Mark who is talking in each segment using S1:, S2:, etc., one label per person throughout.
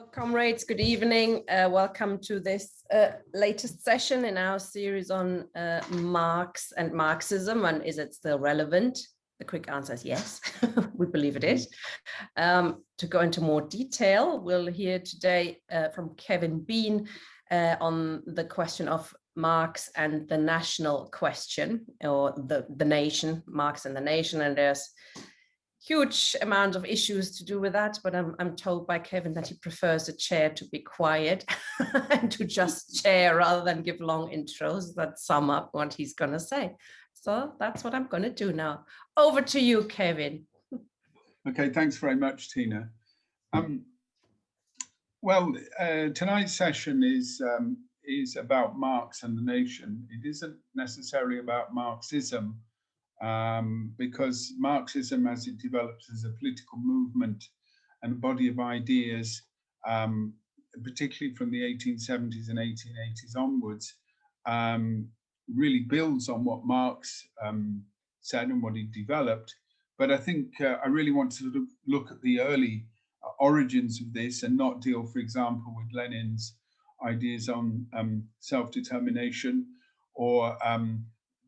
S1: Comrades, good evening. Welcome to this latest session in our series on Marx and Marxism, and is it still relevant? The quick answer is yes, we believe it is. To go into more detail, we'll hear today from Kevin Bean on the question of Marx and the national question, or the nation, Marx and the nation, and there's huge amount of issues to do with that, but I'm told by Kevin that he prefers a chair to be quiet and to just chair rather than give long intros that sum up what he's going to say. So that's what I'm going to do now. Over to you, Kevin.
S2: Okay, thanks very much, Tina. Tonight's session is about Marx and the nation. It isn't necessarily about Marxism, because Marxism, as it develops as a political movement and a body of ideas, particularly from the 1870s and 1880s onwards, really builds on what Marx said and what he developed. But I think I really want to look at the early origins of this and not deal, for example, with Lenin's ideas on self-determination or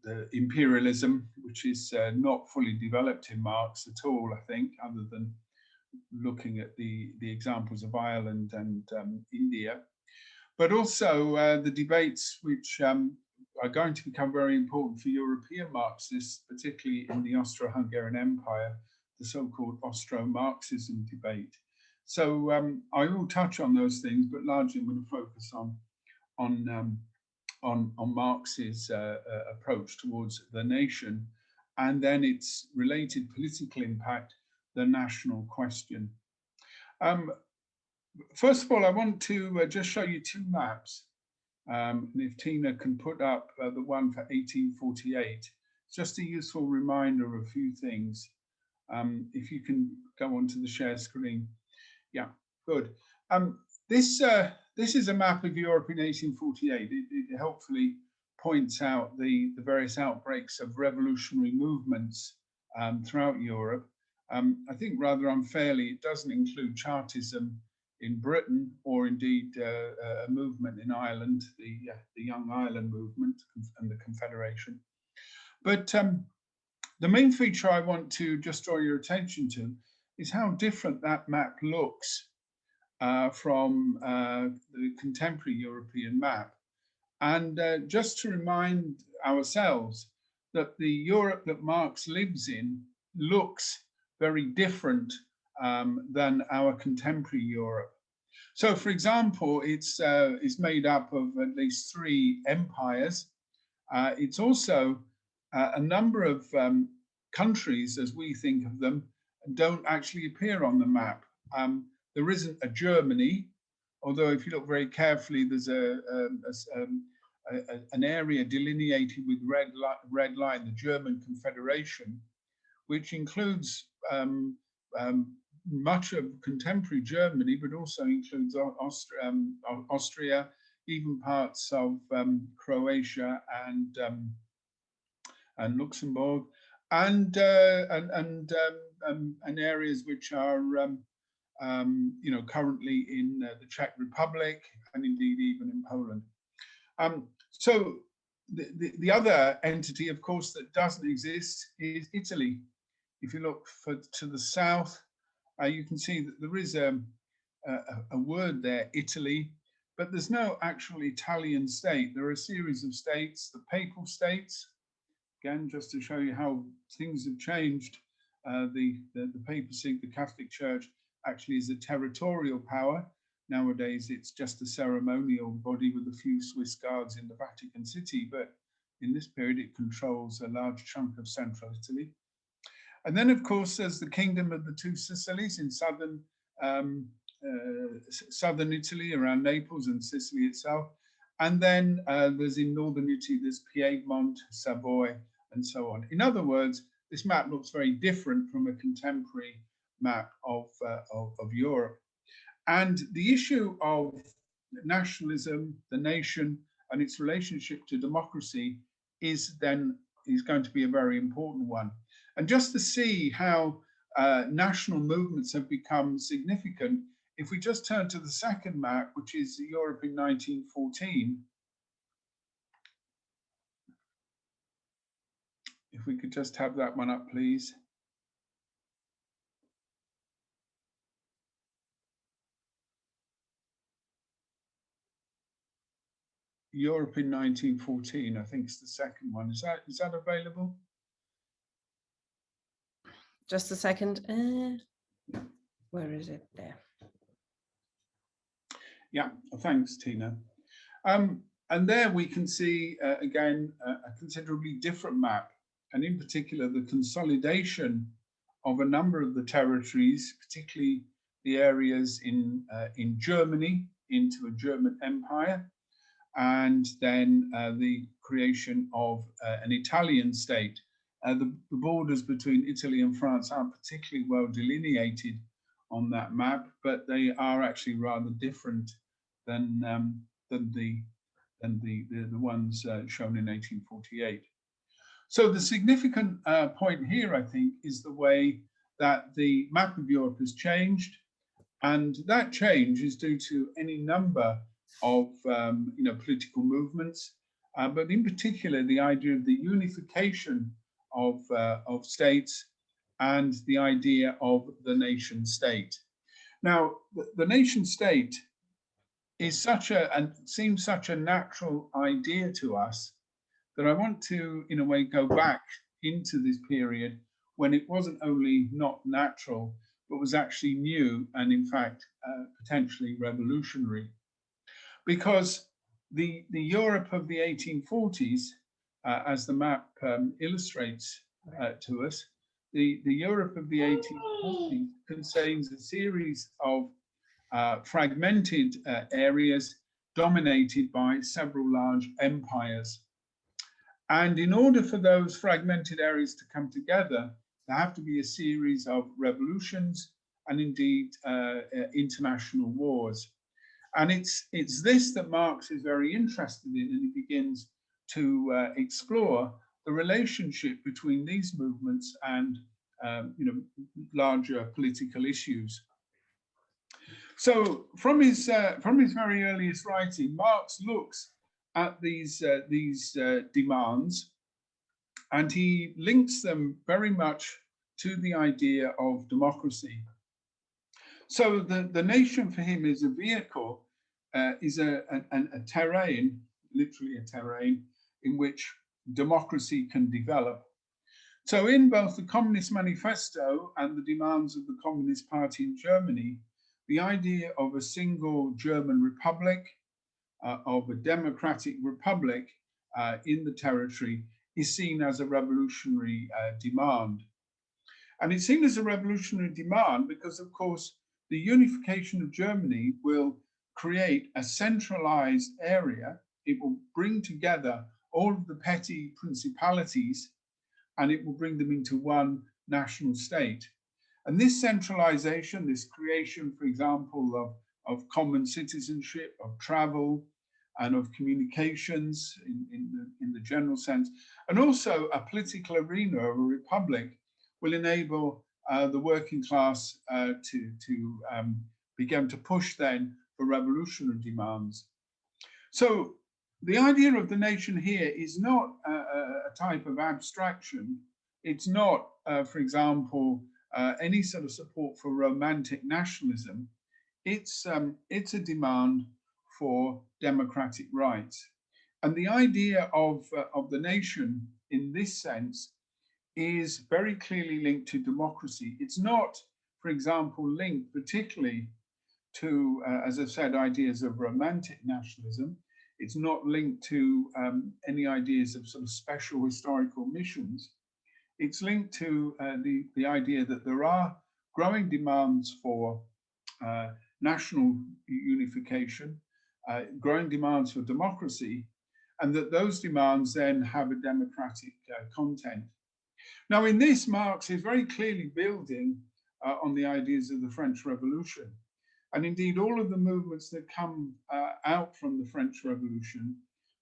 S2: the imperialism, which is not fully developed in Marx at all, I think, other than looking at the examples of Ireland and India, but also the debates which are going to become very important for European Marxists, particularly in the Austro-Hungarian Empire, the so-called Austro-Marxism debate. So I will touch on those things, but largely I'm going to focus on Marx's approach towards the nation, and then its related political impact, the national question. First of all, I want to just show you two maps. And if Tina can put up the one for 1848, it's just a useful reminder of a few things. If you can go onto the share screen. Yeah, good. This is a map of Europe in 1848. It helpfully points out the various outbreaks of revolutionary movements throughout Europe. I think rather unfairly, it doesn't include Chartism in Britain, or indeed a movement in Ireland, the Young Ireland movement and the Confederation. But the main feature I want to just draw your attention to is how different that map looks from the contemporary European map. And just to remind ourselves that the Europe that Marx lives in looks very different than our contemporary Europe. So, for example, it's made up of at least 3 empires. It's also a number of countries, as we think of them, don't actually appear on the map. There isn't a Germany, although if you look very carefully, there's an area delineated with red line, the German Confederation, which includes much of contemporary Germany, but also includes Austria, even parts of Croatia and Luxembourg, and areas which are currently in the Czech Republic, and indeed even in Poland. So the other entity, of course, that doesn't exist is Italy. If you look to the south, you can see that there is a word there, Italy, but there's no actual Italian state. There are a series of states, the papal states. Again, just to show you how things have changed, the papacy, the Catholic Church, actually is a territorial power. Nowadays, it's just a ceremonial body with a few Swiss guards in the Vatican City, but in this period, it controls a large chunk of central Italy. And then, of course, there's the Kingdom of the Two Sicilies in southern Italy, around Naples and Sicily itself. And then there's in northern Italy, there's Piedmont, Savoy, and so on. In other words, this map looks very different from a contemporary map of Europe. And the issue of nationalism, the nation, and its relationship to democracy is going to be a very important one. And just to see how national movements have become significant if we just turn to the second map, which is Europe in 1914, if we could just have that one up, please. Europe in 1914, I think it's the second one. Is that available?
S1: Just a second. Where is it? There.
S2: Yeah, thanks, Tina. And there we can see, again, a considerably different map, and in particular, the consolidation of a number of the territories, particularly the areas in Germany, into a German empire, and then the creation of an Italian state. The borders between Italy and France aren't particularly well delineated on that map, but they are actually rather different than the ones shown in 1848. So the significant point here, I think, is the way that the map of Europe has changed, and that change is due to any number of political movements, but in particular the idea of the unification of states and the idea of the nation state. Now, the nation state is seems such a natural idea to us that I want to, in a way, go back into this period when it wasn't only not natural, but was actually new and, in fact, potentially revolutionary. Because the Europe of the 1840s, as the map illustrates to us, the Europe of the 1840s contains a series of fragmented areas dominated by several large empires. And in order for those fragmented areas to come together, there have to be a series of revolutions and indeed international wars. And it's this that Marx is very interested in, and he begins to explore the relationship between these movements and larger political issues. So from his very earliest writing, Marx looks at these demands, and he links them very much to the idea of democracy. So the nation for him is a vehicle, is a terrain, literally a terrain, in which democracy can develop. So in both the Communist Manifesto and the demands of the Communist Party in Germany, the idea of a single German republic, of a democratic republic in the territory is seen as a revolutionary demand. And it's seen as a revolutionary demand because, of course, the unification of Germany will create a centralized area. It will bring together all of the petty principalities, and it will bring them into one national state. And this centralization, this creation, for example, of common citizenship, of travel, and of communications in the general sense, and also a political arena of a republic, will enable the working class to begin to push then for revolutionary demands. So the idea of the nation here is not a type of abstraction. It's not, for example, any sort of support for romantic nationalism. It's a demand for democratic rights. And the idea of the nation in this sense is very clearly linked to democracy. It's not, for example, linked particularly to, as I've said, ideas of romantic nationalism. It's not linked to any ideas of sort of special historical missions. It's linked to the idea that there are growing demands for national unification, growing demands for democracy, and that those demands then have a democratic content. Now, in this, Marx is very clearly building on the ideas of the French Revolution. And indeed, all of the movements that come out from the French Revolution,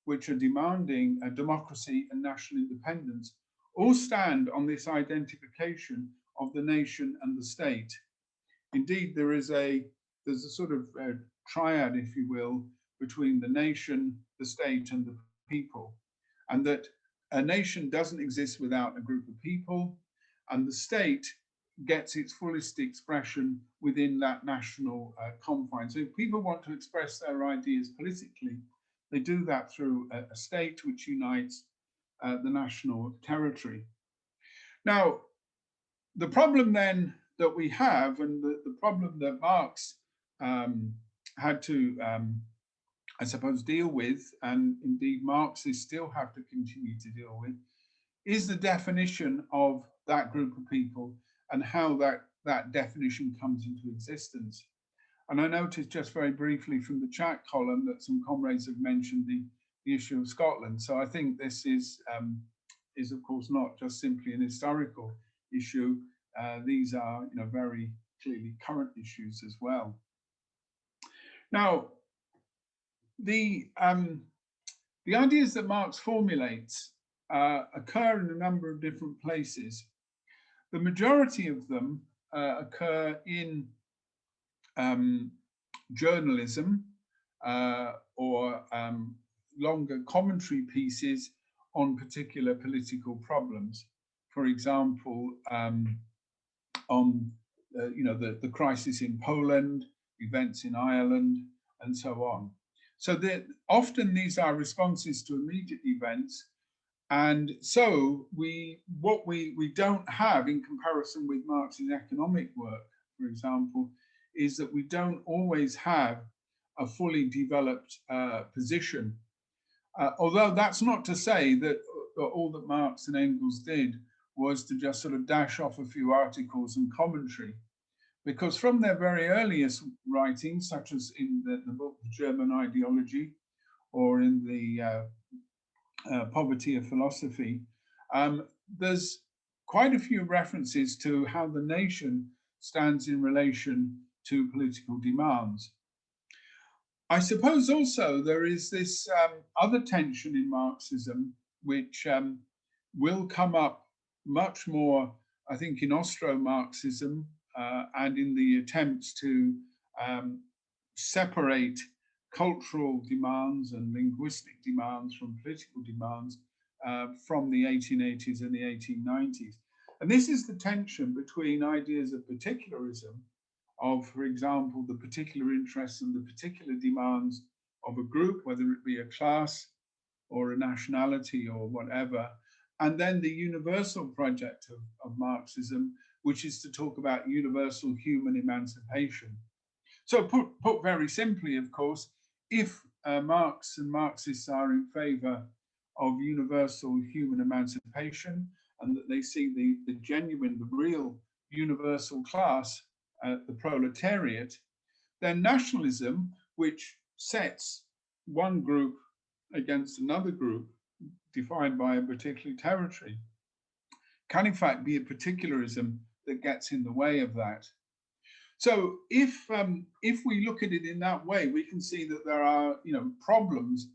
S2: which are demanding democracy and national independence, all stand on this identification of the nation and the state. Indeed, there's there's a sort of triad, if you will, between the nation, the state, and the people, and that a nation doesn't exist without a group of people, and the state gets its fullest expression within that national confine. So if people want to express their ideas politically, they do that through a state which unites the national territory. Now, the problem then that we have, and the problem that Marx had to, I suppose, deal with, and indeed Marxists still have to continue to deal with, is the definition of that group of people and how that definition comes into existence. And I noticed just very briefly from the chat column that some comrades have mentioned the issue of Scotland. So I think this is of course not just simply an historical issue. These are, very clearly current issues as well. Now, the ideas that Marx formulates occur in a number of different places. The majority of them occur in journalism or longer commentary pieces on particular political problems. For example, on the crisis in Poland, events in Ireland, and so on. So often these are responses to immediate events. And so what we don't have in comparison with Marx's economic work, for example, is that we don't always have a fully developed position. Although that's not to say that all that Marx and Engels did was to just sort of dash off a few articles and commentary, because from their very earliest writings, such as in the book The German Ideology, or in the Poverty of Philosophy, there's quite a few references to how the nation stands in relation to political demands. I suppose also there is this other tension in Marxism, which will come up much more, I think, in Austro-Marxism and in the attempts to separate cultural demands and linguistic demands from political demands from the 1880s and the 1890s. And this is the tension between ideas of particularism, of, for example, the particular interests and the particular demands of a group, whether it be a class or a nationality or whatever, and then the universal project of Marxism, which is to talk about universal human emancipation. So put very simply, of course, if Marx and Marxists are in favor of universal human emancipation, and that they see the genuine, the real universal class, the proletariat, then nationalism, which sets one group against another group defined by a particular territory, can in fact be a particularism that gets in the way of that. So if we look at it in that way, we can see that there are problems.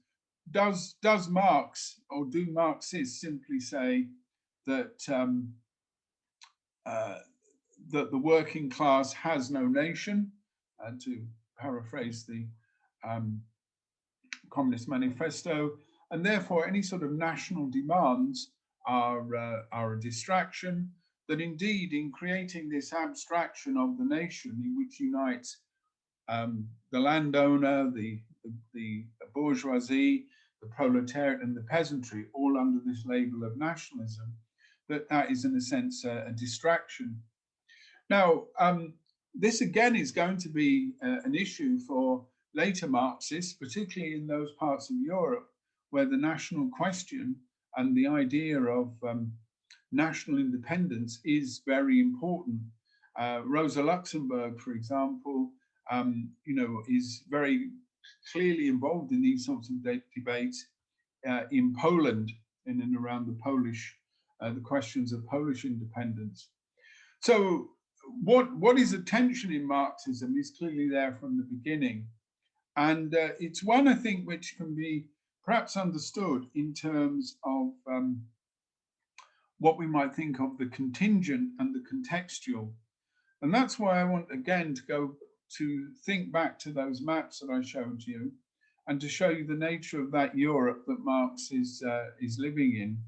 S2: Does Marx, or do Marxists simply say that that the working class has no nation, and to paraphrase the Communist Manifesto, and therefore any sort of national demands are a distraction, that indeed in creating this abstraction of the nation in which unites the landowner, the bourgeoisie, the proletariat and the peasantry, all under this label of nationalism, that is in a sense a distraction. Now, this again is going to be an issue for later Marxists, particularly in those parts of Europe where the national question and the idea of national independence is very important. Rosa Luxemburg, for example, is very clearly involved in these sorts of debates in Poland, in and around the questions of Polish independence. So what is a tension in Marxism is clearly there from the beginning. And it's one, I think, which can be perhaps understood in terms of what we might think of the contingent and the contextual. And that's why I want, again, to go to think back to those maps that I showed you and to show you the nature of that Europe that Marx is living in.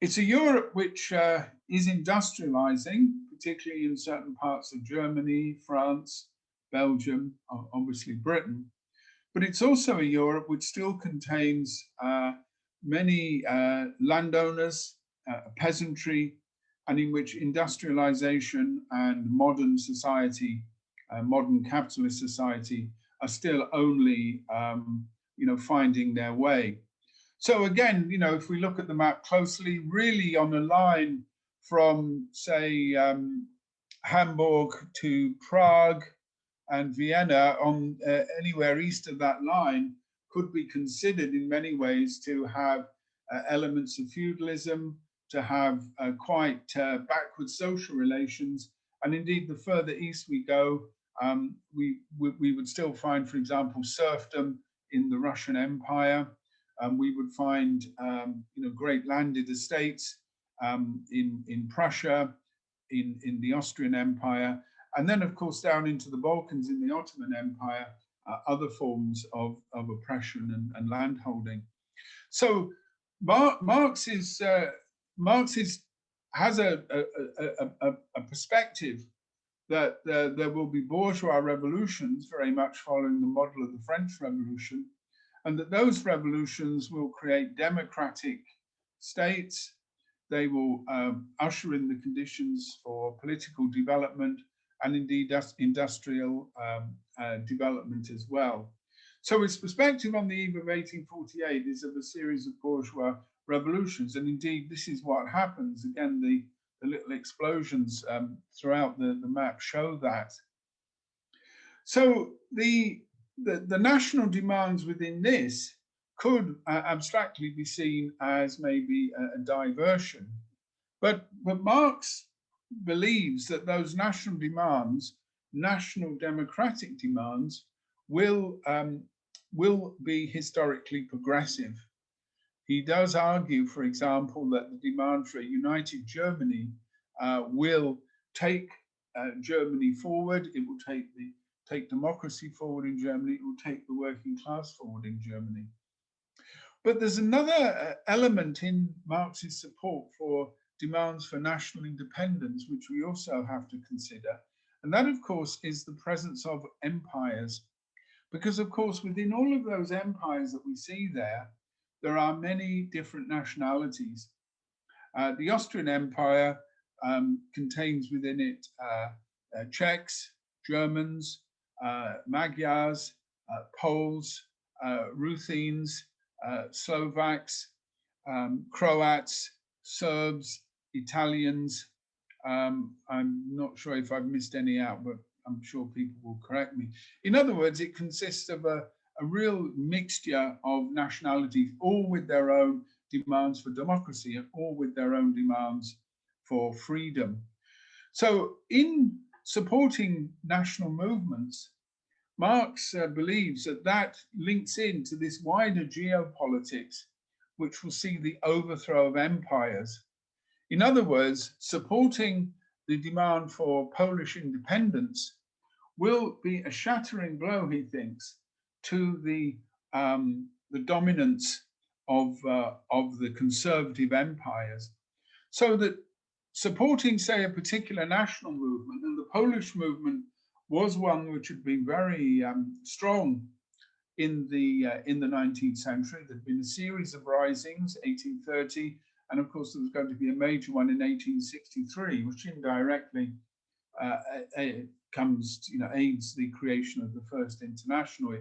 S2: It's a Europe which is industrializing, particularly in certain parts of Germany, France, Belgium, obviously Britain. But it's also a Europe which still contains many landowners, peasantry, and in which industrialization and modern society, modern capitalist society, are still only finding their way. So again, if we look at the map closely, really on a line from, say, Hamburg to Prague and Vienna, on anywhere east of that line, could be considered in many ways to have elements of feudalism, to have quite backward social relations. And indeed, the further east we go, we would still find, for example, serfdom in the Russian Empire. We would find great landed estates in Prussia, in the Austrian Empire, and then, of course, down into the Balkans in the Ottoman Empire, other forms of oppression and landholding. So Marx has a perspective that there will be bourgeois revolutions, very much following the model of the French Revolution, and that those revolutions will create democratic states. They will usher in the conditions for political development and indeed industrial development as well. So his perspective on the eve of 1848 is of a series of bourgeois revolutions, and indeed this is what happens. Again, the little explosions throughout the map show that. So the national demands within this could abstractly be seen as maybe a diversion, but Marx believes that those national demands, national democratic demands, will be historically progressive. He does argue, for example, that the demand for a united Germany will take Germany forward. It will take democracy forward in Germany. It will take the working class forward in Germany. But there's another element in Marx's support for demands for national independence, which we also have to consider. And that, of course, is the presence of empires. Because, of course, within all of those empires that we see there are many different nationalities. The Austrian Empire contains within it Czechs, Germans, Magyars, Poles, Ruthenes, Slovaks, Croats, Serbs, Italians. I'm not sure if I've missed any out, but I'm sure people will correct me. In other words, it consists of a real mixture of nationalities, all with their own demands for democracy and all with their own demands for freedom. So in supporting national movements, Marx believes that links into this wider geopolitics, which will see the overthrow of empires. In other words, supporting the demand for Polish independence will be a shattering blow, he thinks, to the dominance of the conservative empires, so that supporting, say, a particular national movement, and the Polish movement was one which had been very strong in the 19th century. There'd been a series of risings, 1830, and of course there was going to be a major one in 1863, which indirectly aids the creation of the First International.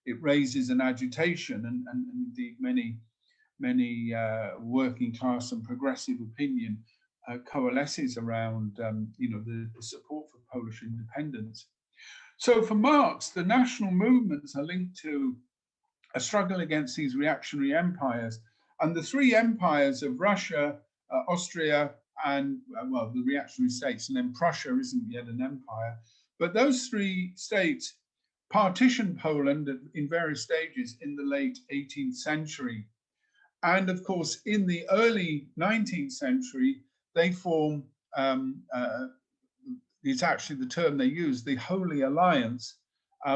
S2: It raises an agitation, and indeed many working class and progressive opinion coalesces around the support for Polish independence. So for Marx, the national movements are linked to a struggle against these reactionary empires, and the three empires of Russia, Austria, and the reactionary states, and then Prussia isn't yet an empire, but those three states partitioned Poland in various stages in the late 18th century. And of course, in the early 19th century, they form it's actually the term they use, the Holy Alliance,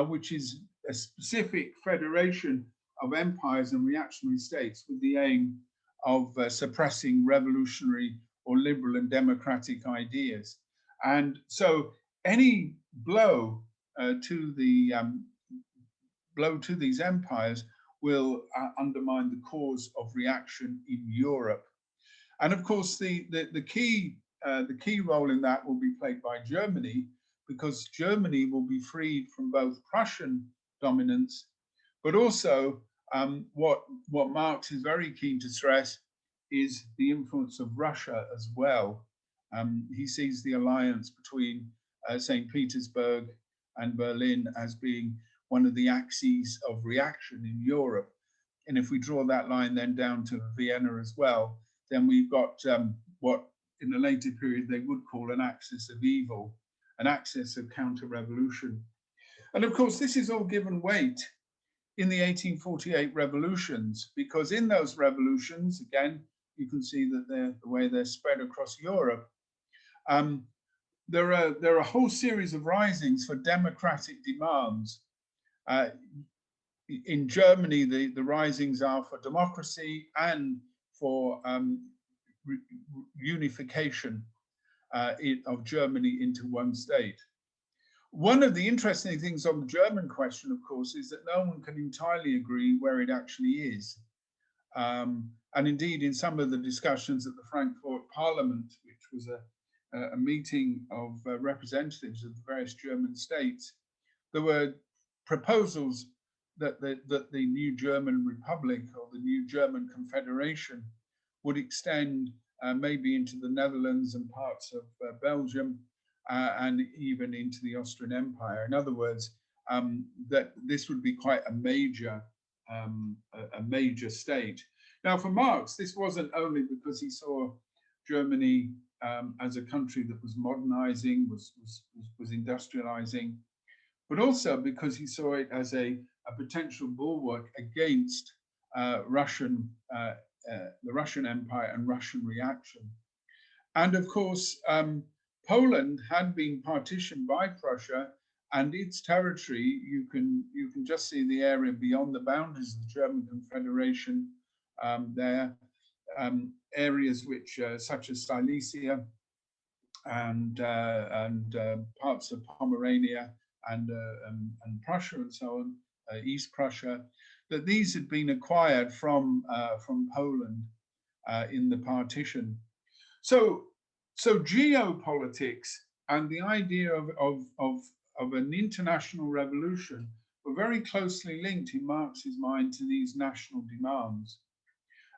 S2: which is a specific federation of empires and reactionary states with the aim of suppressing revolutionary or liberal and democratic ideas. And so any blow to these empires will undermine the cause of reaction in Europe. And of course, the key role in that will be played by Germany, because Germany will be freed from both Prussian dominance, but also what Marx is very keen to stress is the influence of Russia as well. He sees the alliance between St. Petersburg and Berlin as being one of the axes of reaction in Europe. And if we draw that line then down to Vienna as well, then we've got what in a later period they would call an axis of evil, an axis of counter-revolution. And of course, this is all given weight in the 1848 revolutions, because in those revolutions, again, you can see that the way they're spread across Europe, there are a whole series of risings for democratic demands. In Germany, the risings are for democracy and for unification of Germany into one state. One of the interesting things on the German question, of course, is that no one can entirely agree where it actually is. And indeed, in some of the discussions at the Frankfurt Parliament, which was a meeting of representatives of the various German states, there were proposals that the new German Republic or the new German Confederation would extend maybe into the Netherlands and parts of Belgium, and even into the Austrian Empire. In other words, that this would be quite a major state. Now, for Marx, this wasn't only because he saw Germany as a country that was modernizing, was industrializing, but also because he saw it as a potential bulwark against the Russian Empire and Russian reaction. And of course, Poland had been partitioned by Prussia, and its territory, you can just see the area beyond the boundaries of the German Confederation there, areas which such as Silesia and parts of Pomerania and Prussia and so on, East Prussia, that these had been acquired from Poland in the partition. So geopolitics and the idea of an international revolution were very closely linked in Marx's mind to these national demands.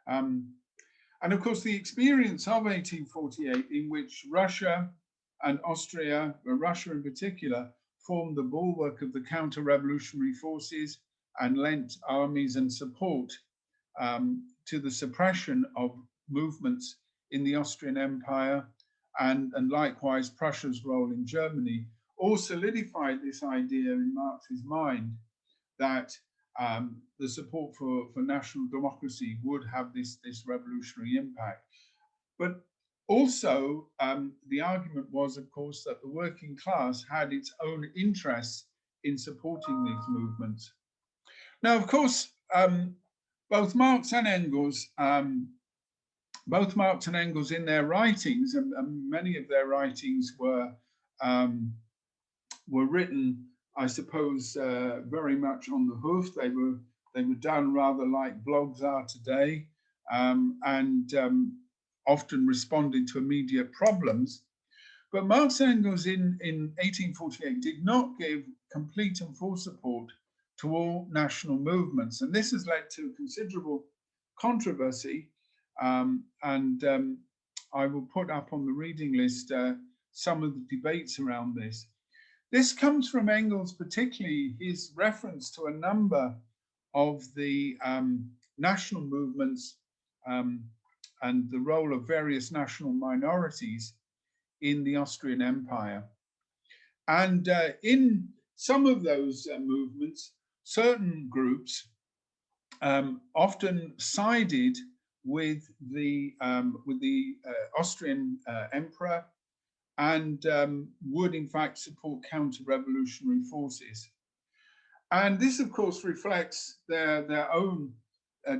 S2: And of course, the experience of 1848, in which Russia and Austria, or Russia in particular, formed the bulwark of the counter-revolutionary forces and lent armies and support to the suppression of movements in the Austrian Empire, and likewise Prussia's role in Germany, all solidified this idea in Marx's mind that the support for national democracy would have this revolutionary impact. But also, the argument was, of course, that the working class had its own interests in supporting these movements. Now, of course, both Marx and Engels in their writings, and many of their writings were written, I suppose, very much on the hoof. They were done rather like blogs are today, and often responded to immediate problems. But Marx and Engels in 1848 did not give complete and full support to all national movements, and this has led to considerable controversy. And I will put up on the reading list some of the debates around this. This comes from Engels, particularly his reference to a number of the national movements and the role of various national minorities in the Austrian Empire. And in some of those movements, certain groups often sided with the Austrian emperor and would in fact support counter-revolutionary forces. And this, of course, reflects their own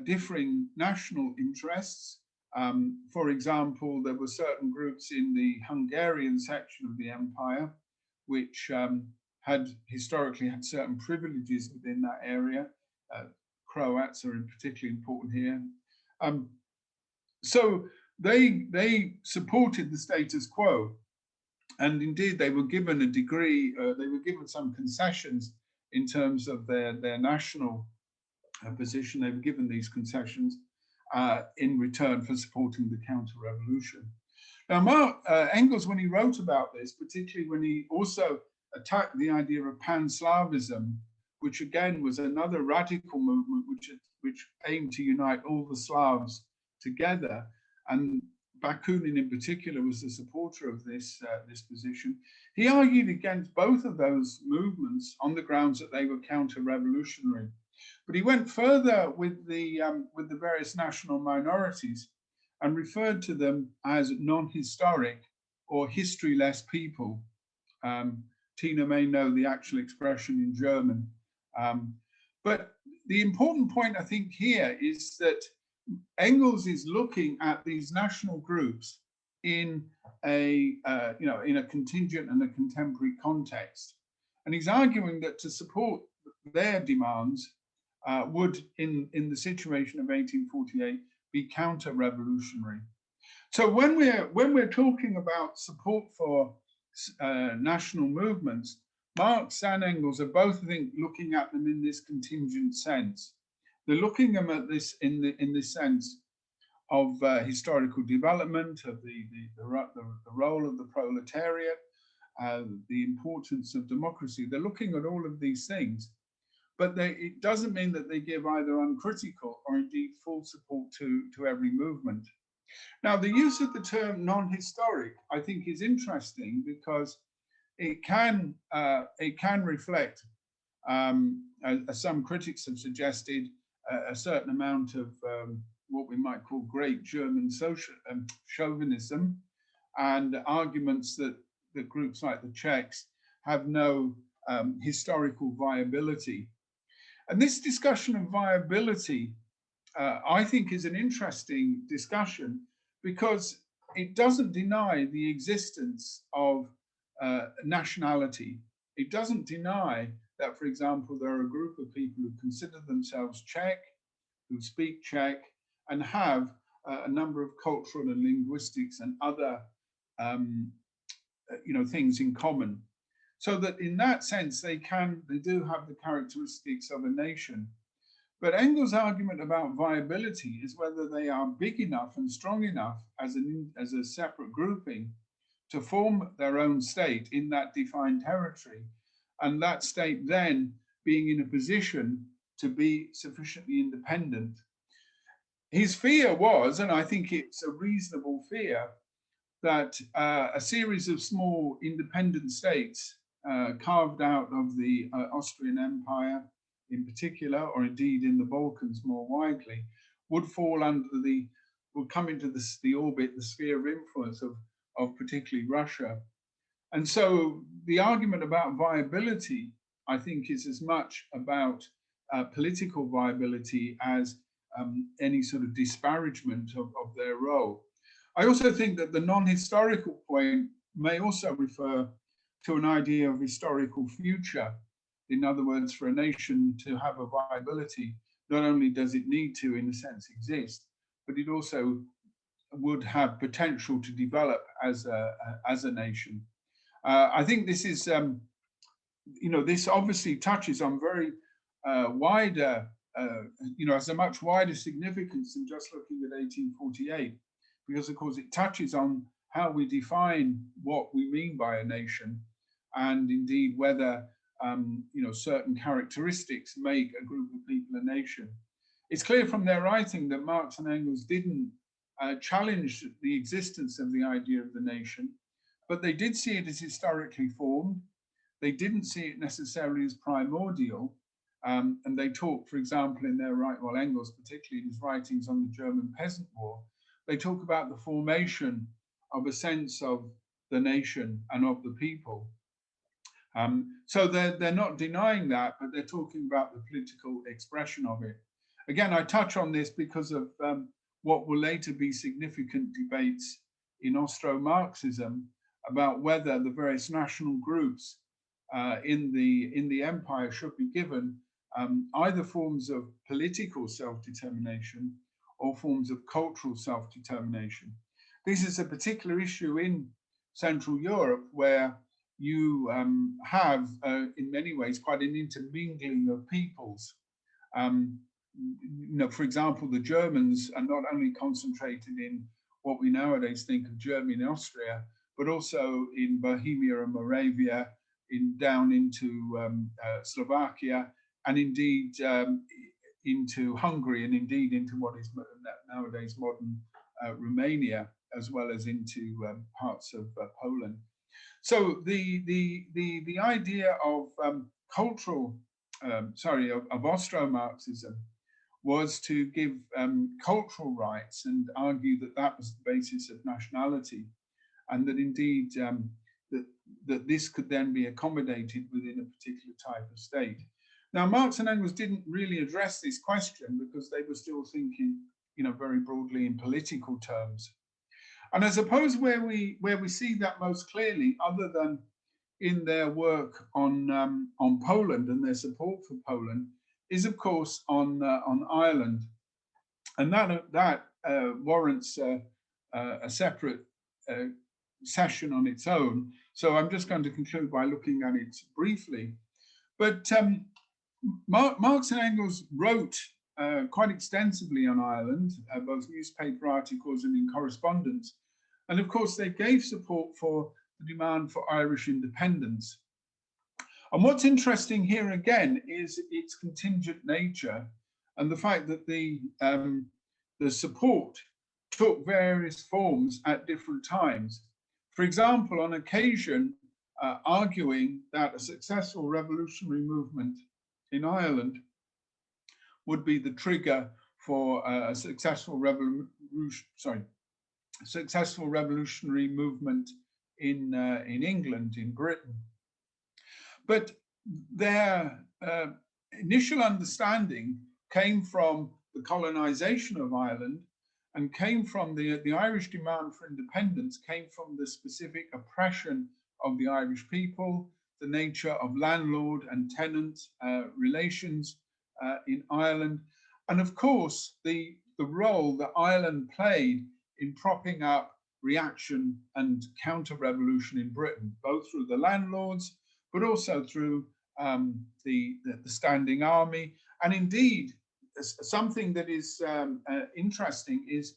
S2: differing national interests. For example, there were certain groups in the Hungarian section of the empire, which had historically had certain privileges within that area. Croats are particularly important here. So they supported the status quo. And indeed, they were given a degree, they were given some concessions in terms of their national position. They were given these concessions in return for supporting the counter-revolution. Now, Engels, when he wrote about this, particularly when he also attacked the idea of Pan-Slavism, which again was another radical movement which aimed to unite all the Slavs together, and Bakunin in particular was a supporter of this position. He argued against both of those movements on the grounds that they were counter-revolutionary. But he went further with the various national minorities and referred to them as non-historic or historyless people. Tina may know the actual expression in German. But the important point, I think, here is that Engels is looking at these national groups in a contingent and a contemporary context, and he's arguing that to support their demands would, in the situation of 1848, be counter-revolutionary. So when we're talking about support for national movements, Marx and Engels are both, I think, looking at them in this contingent sense. They're looking at this in this sense of historical development, of the role of the proletariat, the importance of democracy. They're looking at all of these things, but it doesn't mean that they give either uncritical or indeed full support to every movement. Now, the use of the term non-historic, I think, is interesting because it can reflect, as some critics have suggested, a certain amount of what we might call great German chauvinism, and arguments that groups like the Czechs have no historical viability. And this discussion of viability, I think, is an interesting discussion because it doesn't deny the existence of nationality. It doesn't deny that, for example, there are a group of people who consider themselves Czech, who speak Czech, and have a number of cultural and linguistics and other things in common. So that in that sense, they do have the characteristics of a nation. But Engels' argument about viability is whether they are big enough and strong enough as a separate grouping to form their own state in that defined territory, and that state then being in a position to be sufficiently independent. His fear was, and I think it's a reasonable fear, that a series of small independent states carved out of the Austrian Empire in particular, or indeed in the Balkans more widely, would come into the orbit, the sphere of influence of particularly Russia. And so the argument about viability, I think, is as much about political viability as any sort of disparagement of their role. I also think that the non-historical point may also refer to an idea of historical future. In other words, for a nation to have a viability, not only does it need to, in a sense, exist, but it also would have potential to develop as a nation. I think this is, this obviously touches on very wider, has a much wider significance than just looking at 1848, because of course it touches on how we define what we mean by a nation, and indeed whether certain characteristics make a group of people a nation. It's clear from their writing that Marx and Engels didn't challenge the existence of the idea of the nation, but they did see it as historically formed. They didn't see it necessarily as primordial. And they talk, for example, in their Engels, particularly in his writings on the German Peasant War, they talk about the formation of a sense of the nation and of the people. So they're not denying that, but they're talking about the political expression of it. Again, I touch on this because of what will later be significant debates in Austro-Marxism about whether the various national groups in the empire should be given either forms of political self-determination or forms of cultural self-determination. This is a particular issue in Central Europe, where you have, in many ways, quite an intermingling of peoples. For example, the Germans are not only concentrated in what we nowadays think of Germany and Austria, but also in Bohemia and Moravia, down into Slovakia, and indeed into Hungary, and indeed into what is nowadays modern Romania, as well as into parts of Poland. So the idea of of Austro-Marxism was to give cultural rights and argue that that was the basis of nationality, and that indeed that this could then be accommodated within a particular type of state. Now, Marx and Engels didn't really address this question because they were still thinking, very broadly in political terms. And I suppose where we see that most clearly, other than in their work on Poland and their support for Poland, is of course on Ireland, and that warrants a separate session on its own. So I'm just going to conclude by looking at it briefly. But Marx and Engels wrote quite extensively on Ireland, both newspaper articles and in correspondence. And of course, they gave support for the demand for Irish independence. And what's interesting here again is its contingent nature and the fact that the support took various forms at different times. For example, on occasion, arguing that a successful revolutionary movement in Ireland would be the trigger for a successful revolutionary movement in England, in Britain. But their initial understanding came from the colonization of Ireland, and came from the Irish demand for independence, came from the specific oppression of the Irish people, the nature of landlord and tenant relations in Ireland, and of course the role that Ireland played in propping up reaction and counter-revolution in Britain, both through the landlords, but also through the standing army. And indeed, something that is interesting is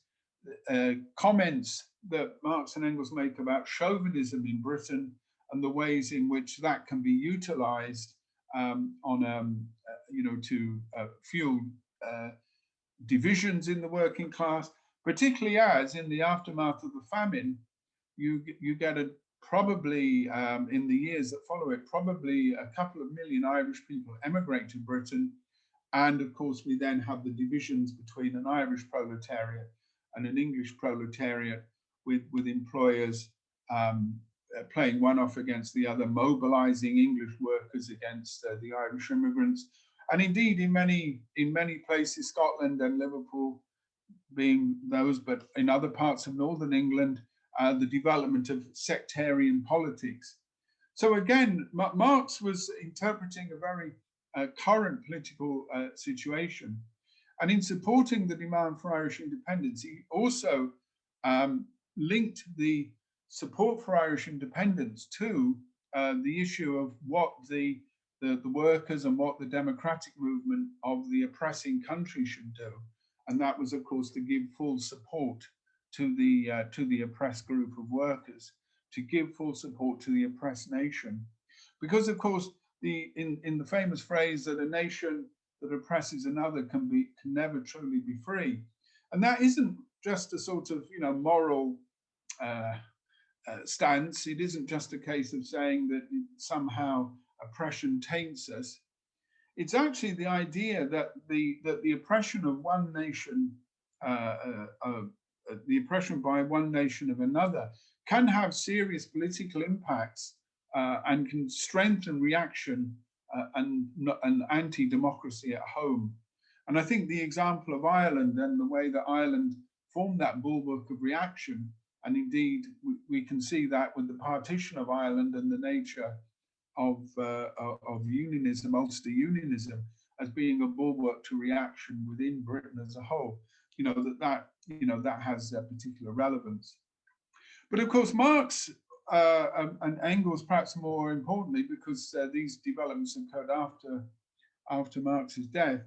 S2: comments that Marx and Engels make about chauvinism in Britain and the ways in which that can be utilized to fuel divisions in the working class, particularly as in the aftermath of the famine, you get probably in the years that follow it, probably a couple of million Irish people emigrate to Britain. And of course, we then have the divisions between an Irish proletariat and an English proletariat, with employers playing one off against the other, mobilizing English workers against the Irish immigrants. And indeed, in many places, Scotland and Liverpool being those, but in other parts of Northern England, the development of sectarian politics. So again, Marx was interpreting a very current political situation. And in supporting the demand for Irish independence, he also linked the support for Irish independence to the issue of what the workers and what the democratic movement of the oppressing country should do. And that was, of course, to give full support to the oppressed group of workers, to give full support to the oppressed nation. Because, of course, in the famous phrase that a nation that oppresses another can never truly be free. And that isn't just a sort of moral stance. It isn't just a case of saying that somehow oppression taints us. It's actually the idea that the oppression of one nation, the oppression by one nation of another, can have serious political impacts and can strengthen reaction and anti-democracy at home. And I think the example of Ireland and the way that Ireland formed that bulwark of reaction, and indeed we can see that with the partition of Ireland and the nature of unionism, Ulster unionism, as being a bulwark to reaction within Britain as a whole. That has a particular relevance. But of course, Marx and Engels, perhaps more importantly, because these developments occurred after Marx's death,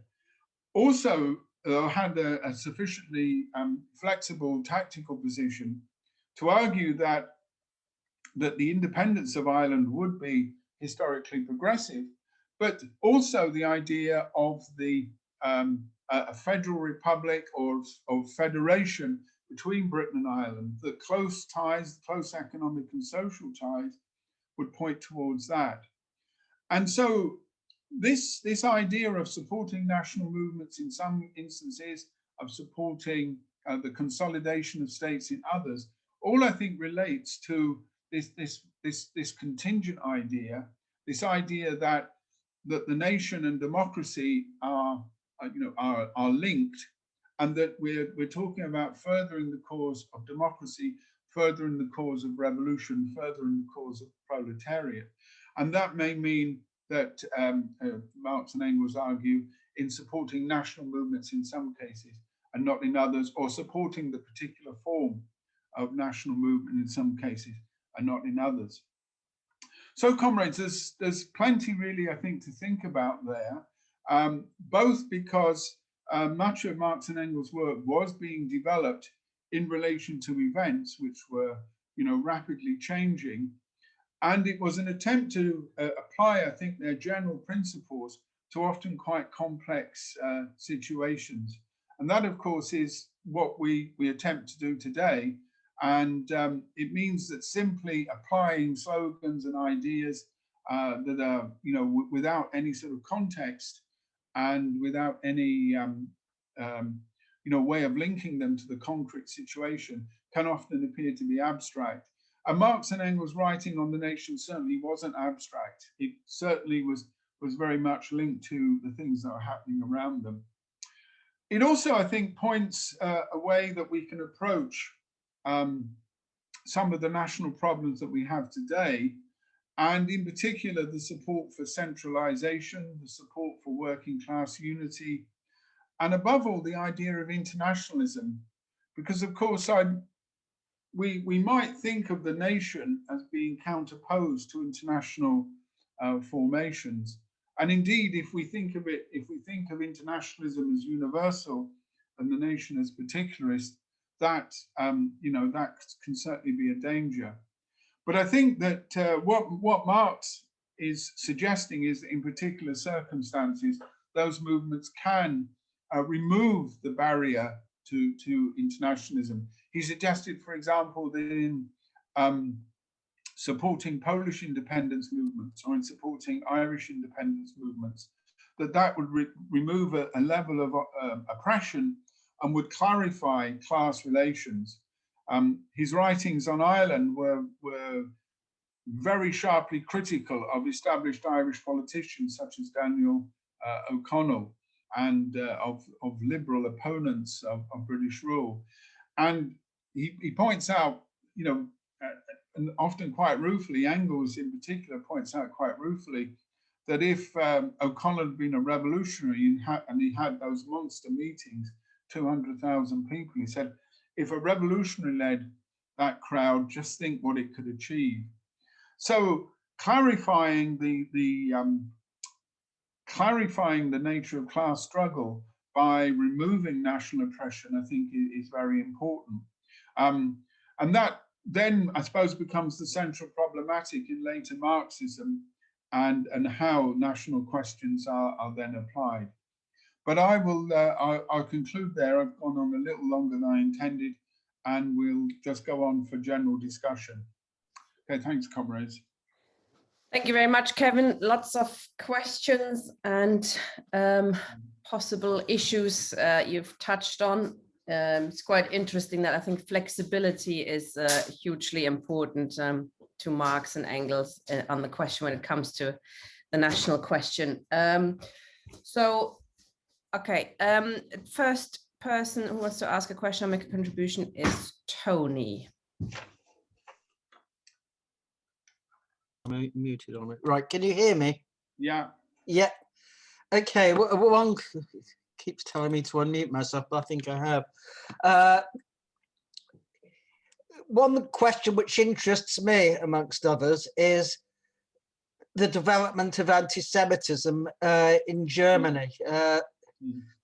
S2: also had a sufficiently flexible tactical position to argue that the independence of Ireland would be historically progressive, but also the idea of a federal republic or federation between Britain and Ireland, the close ties, close economic and social ties would point towards that. And so this idea of supporting national movements in some instances, of supporting the consolidation of states in others, all I think relates to this contingent idea, this idea that the nation and democracy are linked, and that we're talking about furthering the cause of democracy, furthering the cause of revolution, furthering the cause of proletariat. And that may mean that Marx and Engels argue in supporting national movements in some cases and not in others, or supporting the particular form of national movement in some cases and not in others. So, comrades, there's plenty really, I think, to think about there, both because much of Marx and Engels' work was being developed in relation to events which were, rapidly changing, and it was an attempt to apply, I think, their general principles to often quite complex situations. And that, of course, is what we attempt to do today. And it means that simply applying slogans and ideas that are, without any sort of context and without any, way of linking them to the concrete situation can often appear to be abstract. And Marx and Engels' writing on the nation certainly wasn't abstract. It certainly was very much linked to the things that are happening around them. It also, I think, points a way that we can approach some of the national problems that we have today, and in particular, the support for centralization, the support for working class unity, and above all, the idea of internationalism. Because, of course, we might think of the nation as being counterposed to international formations. And indeed, if we think of internationalism as universal and the nation as particularist, that that can certainly be a danger. But I think that what Marx is suggesting is that in particular circumstances, those movements can remove the barrier to internationalism. He suggested, for example, that in supporting Polish independence movements or in supporting Irish independence movements, that would remove a level of oppression and would clarify class relations. His writings on Ireland were very sharply critical of established Irish politicians such as Daniel O'Connell and of liberal opponents of British rule. And he points out, and often quite ruefully, Engels in particular points out quite ruefully, that if O'Connell had been a revolutionary and he had those monster meetings, 200,000 people, he said, if a revolutionary led that crowd, just think what it could achieve. So clarifying the nature of class struggle by removing national oppression, I think, is very important. And that then, I suppose, becomes the central problematic in later Marxism and how national questions are then applied. But I'll conclude there. I've gone on a little longer than I intended, and we'll just go on for general discussion. Okay, thanks, comrades.
S1: Thank you very much, Kevin. Lots of questions and possible issues you've touched on it's quite interesting that I think flexibility is hugely important to Marx and Engels on the question when it comes to the national question. So, okay, first person who wants to ask a question or make a contribution is Tony.
S3: I'm muted on it. Right, can you hear me?
S2: Yeah.
S3: Yeah. Okay, one keeps telling me to unmute myself, but I think I have. One question which interests me, amongst others, is the development of anti-Semitism in Germany.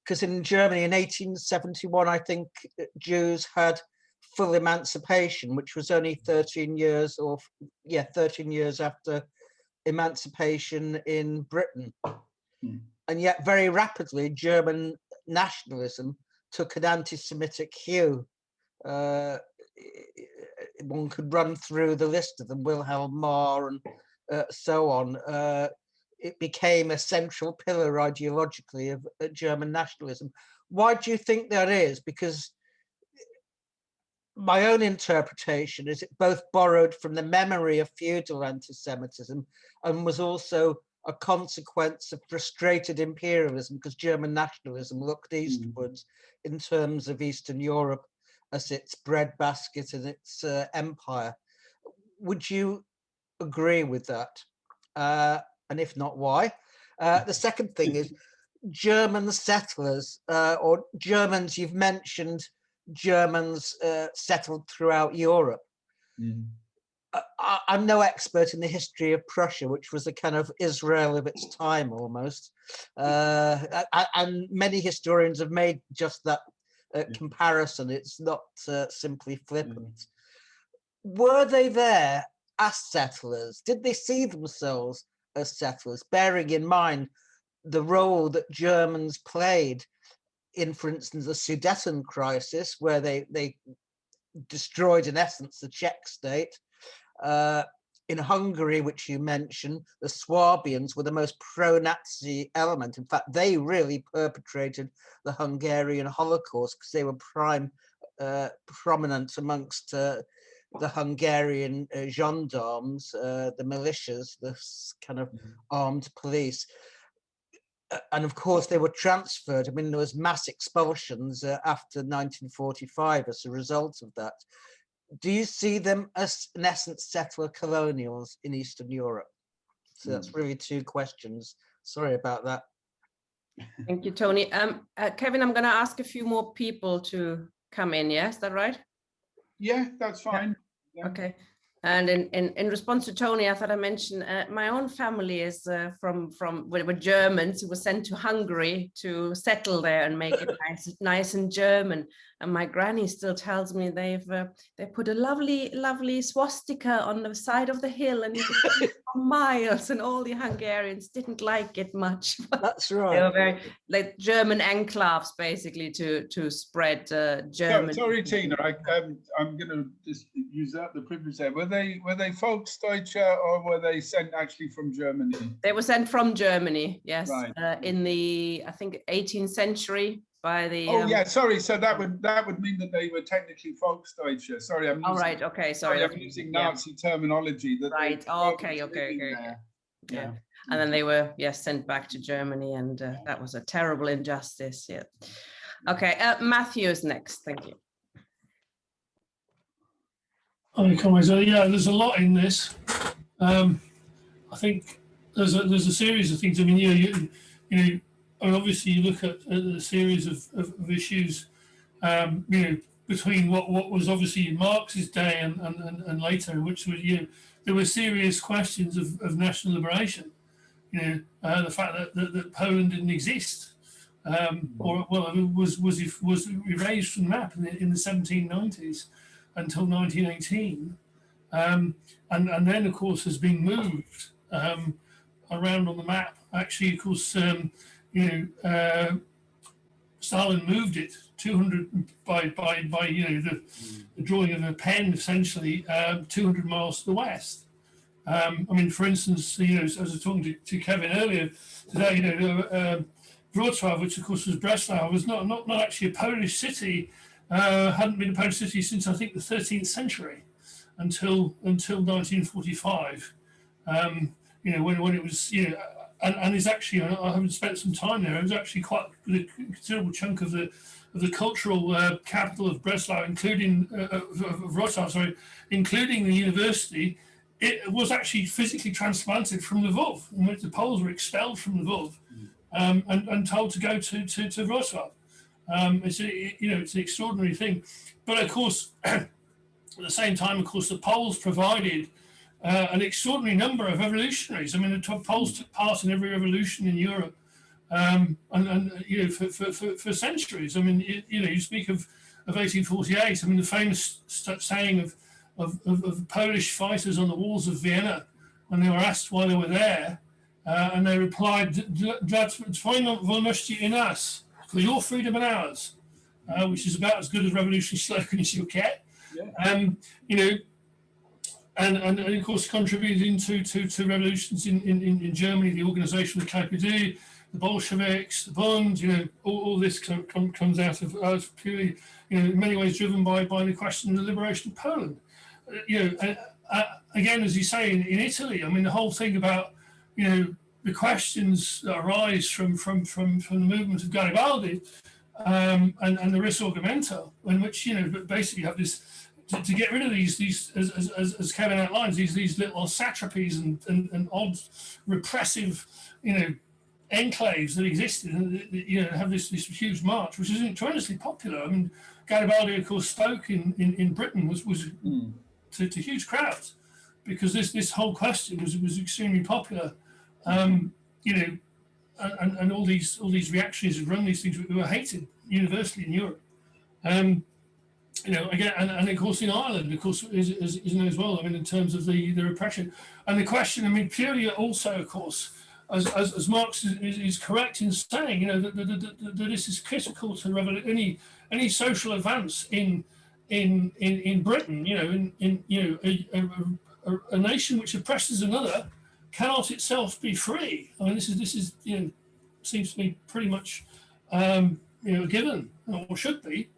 S3: Because in Germany in 1871, I think Jews had full emancipation, which was only 13 years after emancipation in Britain. And yet very rapidly, German nationalism took an anti-Semitic hue. One could run through the list of them, Wilhelm Marr and so on. It became a central pillar ideologically of German nationalism. Why do you think that is? Because my own interpretation is it both borrowed from the memory of feudal anti-Semitism and was also a consequence of frustrated imperialism, because German nationalism looked eastwards in terms of Eastern Europe as its breadbasket and its empire. Would you agree with that? And if not, why? The second thing is German settlers or Germans, you've mentioned Germans settled throughout Europe. I'm no expert in the history of Prussia, which was a kind of Israel of its time almost. And many historians have made just that comparison. It's not simply flippant. Were they there as settlers? Did they see themselves as settlers, bearing in mind the role that Germans played in, for instance, the Sudeten crisis, where they destroyed, in essence, the Czech state? In Hungary, which you mentioned, the Swabians were the most pro-Nazi element. In fact, they really perpetrated the Hungarian Holocaust because they were prominent amongst the Hungarian gendarmes, the militias, the kind of armed police. And of course, they were transferred. I mean, there was mass expulsions after 1945 as a result of that. Do you see them as, in essence, settler colonials in Eastern Europe? So that's really two questions. Sorry about that.
S1: Thank you, Tony. Kevin, I'm going to ask a few more people to come in. Yeah, is that right?
S2: Yeah, that's fine. Yeah.
S1: Okay. And in response to Tony, I thought I mentioned my own family is were Germans who were sent to Hungary to settle there and make it nice and German. And my granny still tells me they put a lovely swastika on the side of the hill, and you could see for miles, and all the Hungarians didn't like it much.
S3: That's right.
S1: They were very like German enclaves, basically, to spread German.
S2: Sorry, Tina. I'm going to just use the privilege there. Were they Volksdeutsche, or were they sent actually from Germany?
S1: They were sent from Germany, yes,
S2: right.
S1: In the, I think, 18th century by the.
S2: Oh yeah, sorry. So that would mean that they were technically Volksdeutsche. Sorry, I'm.
S1: All right. Okay. Sorry.
S2: I'm using Nazi terminology. That
S1: right. Okay. Yeah. And then they were sent back to Germany, and that was a terrible injustice. Yeah. Okay. Matthew is next. Thank you.
S4: Hi, comrades. Yeah, there's a lot in this. I think there's a series of things. I mean, you know, obviously you look at a series of issues, between what was obviously in Marx's day and later, in which there were serious questions of national liberation. The fact that Poland didn't exist, or well, was erased from the map in the 1790s. Until 1918, and then of course has been moved around on the map. Actually, of course, Stalin moved it 200 by the drawing of a pen, essentially 200 miles to the west. I mean, for instance, as I was talking to Kevin earlier today, Wrocław, which of course was Breslau, was not actually a Polish city hadn't been a Polish city since I think the 13th century, until 1945. When it was, and is actually, I haven't spent some time there. It was actually quite a considerable chunk of the cultural capital of Breslau, including of Wrocław, sorry, including the university. It was actually physically transplanted from Lvov, in which the Poles were expelled from Lvov and told to go to Wrocław. It's an extraordinary thing, but of course, at the same time, of course, the Poles provided an extraordinary number of revolutionaries. I mean, the Poles took part in every revolution in Europe, for centuries. I mean, you speak of 1848. I mean, the famous saying of Polish fighters on the walls of Vienna when they were asked why they were there, and they replied, "Dla twojej wolności I nas," for your freedom and ours, which is about as good a revolutionary slogan as you'll get. Yeah. And of course contributing to revolutions in Germany, the organisation of the KPD, the Bolsheviks, the Bund, all this comes out of purely, in many ways driven by the question of the liberation of Poland. Again, as you say, in Italy, I mean, the whole thing about, the questions that arise from the movement of Garibaldi and the Risorgimento, in which, basically have this, to get rid of these as Kevin outlines, these little satrapies and odd repressive, enclaves that existed, and have this huge march, which isn't tremendously popular. I mean, Garibaldi, of course, spoke in Britain was to huge crowds, because this whole question was extremely popular. And all these reactionaries who run these things were hated universally in Europe. Again, and of course in Ireland, of course, is known as well. I mean, in terms of the repression and the question. I mean, purely also, of course, as Marx is correct in saying, that this is critical to any social advance in Britain. A nation which oppresses another cannot itself be free. I mean, this is seems to me pretty much a given, or should be.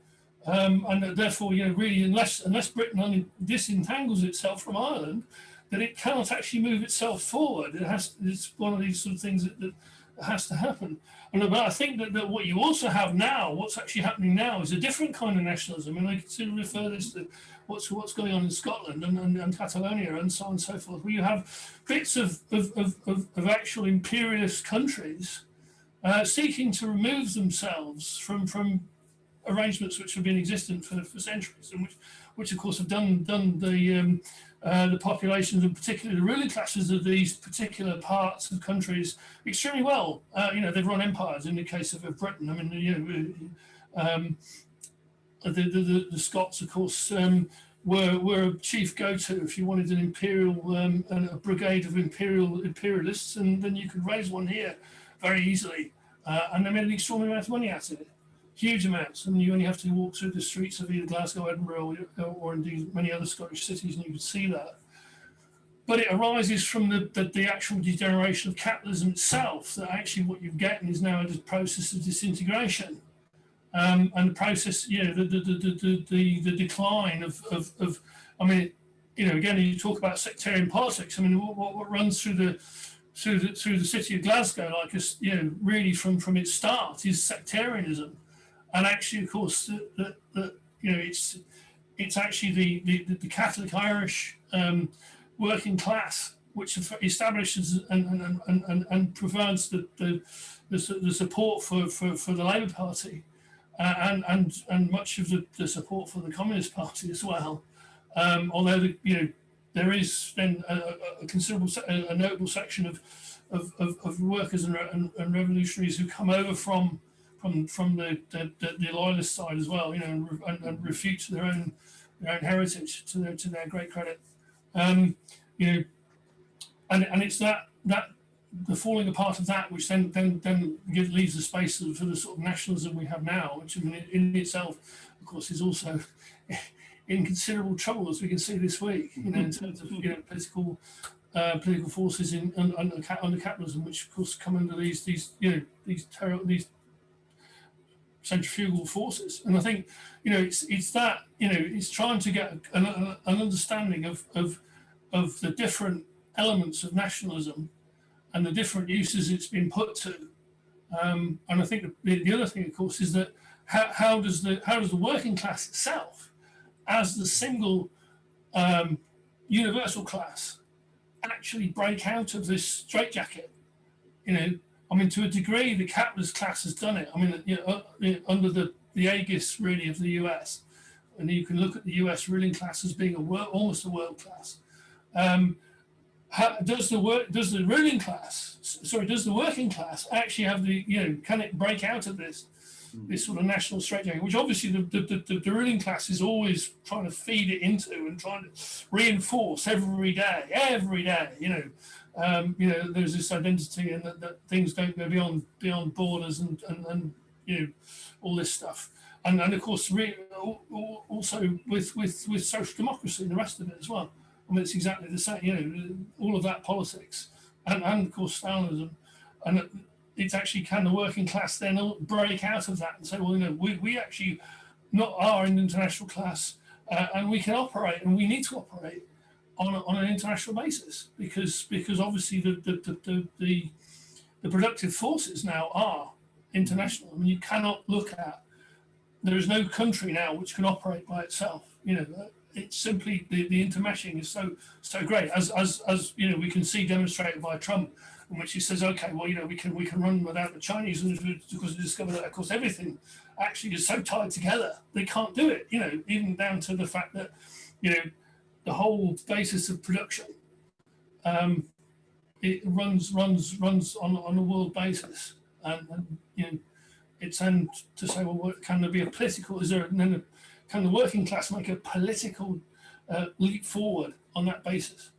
S4: And therefore, really, unless Britain only disentangles itself from Ireland, that it cannot actually move itself forward. It's one of these sort of things that has to happen. But I think that what you also have now, what's actually happening now, is a different kind of nationalism. And I consider refer this to what's going on in Scotland and Catalonia and so on and so forth, where you have bits of actual imperialist countries seeking to remove themselves from arrangements which have been existent for centuries, and which of course have done the populations, and particularly the ruling classes of these particular parts of countries, extremely well. They've run empires. In the case of Britain, I mean, the Scots, of course, were a chief go-to if you wanted an imperial and a brigade of imperialists, and then you could raise one here very easily, and they made an extraordinary amount of money out of it. Huge amounts, and you only have to walk through the streets of either Glasgow, Edinburgh, or indeed many other Scottish cities, and you can see that. But it arises from the actual degeneration of capitalism itself, that actually what you're getting is now a process of disintegration, and the process, the decline of. I mean, again, you talk about sectarian politics. I mean, what runs through the city of Glasgow, like us, really from its start, is sectarianism. And actually, of course, it's actually the Catholic Irish working class which establishes and provides the support for the Labour Party, and much of the support for the Communist Party as well. Although there is then a considerable, a notable section of workers and revolutionaries who come over from the loyalist side as well, and refute their own heritage to their great credit, and it's that the falling apart of that which then leaves the space for the sort of nationalism we have now, which in itself, of course, is also in considerable trouble, as we can see this week, in terms of political forces under capitalism, which of course come under these centrifugal forces. And I think, it's that, it's trying to get an understanding of the different elements of nationalism and the different uses it's been put to. And I think the other thing, of course, is that how does the working class itself, as the single universal class, actually break out of this straitjacket? To a degree, the capitalist class has done it. Under the aegis really of the US, and you can look at the US ruling class as being almost a world class. Does the working class actually have can it break out of this sort of national straitjacket, which obviously the ruling class is always trying to feed it into and trying to reinforce every day. There's this identity, and that things don't go beyond borders and all this stuff, and of course also with social democracy and the rest of it as well. It's exactly the same, all of that politics, and of course Stalinism, and it's actually, can the working class then break out of that and say, well, we actually are an international class, and we can operate, and we need to operate on an international basis, because obviously the productive forces now are international. You cannot look at, there is no country now which can operate by itself. It's simply the intermeshing is so great, as we can see demonstrated by Trump, in which he says, okay, well, we can run without the Chinese, because we discovered that, of course, everything actually is so tied together they can't do it. Even down to the fact that the whole basis of production, it runs on a world basis, and it's then to say, well, can there be a political? Can the working class make a political leap forward on that basis?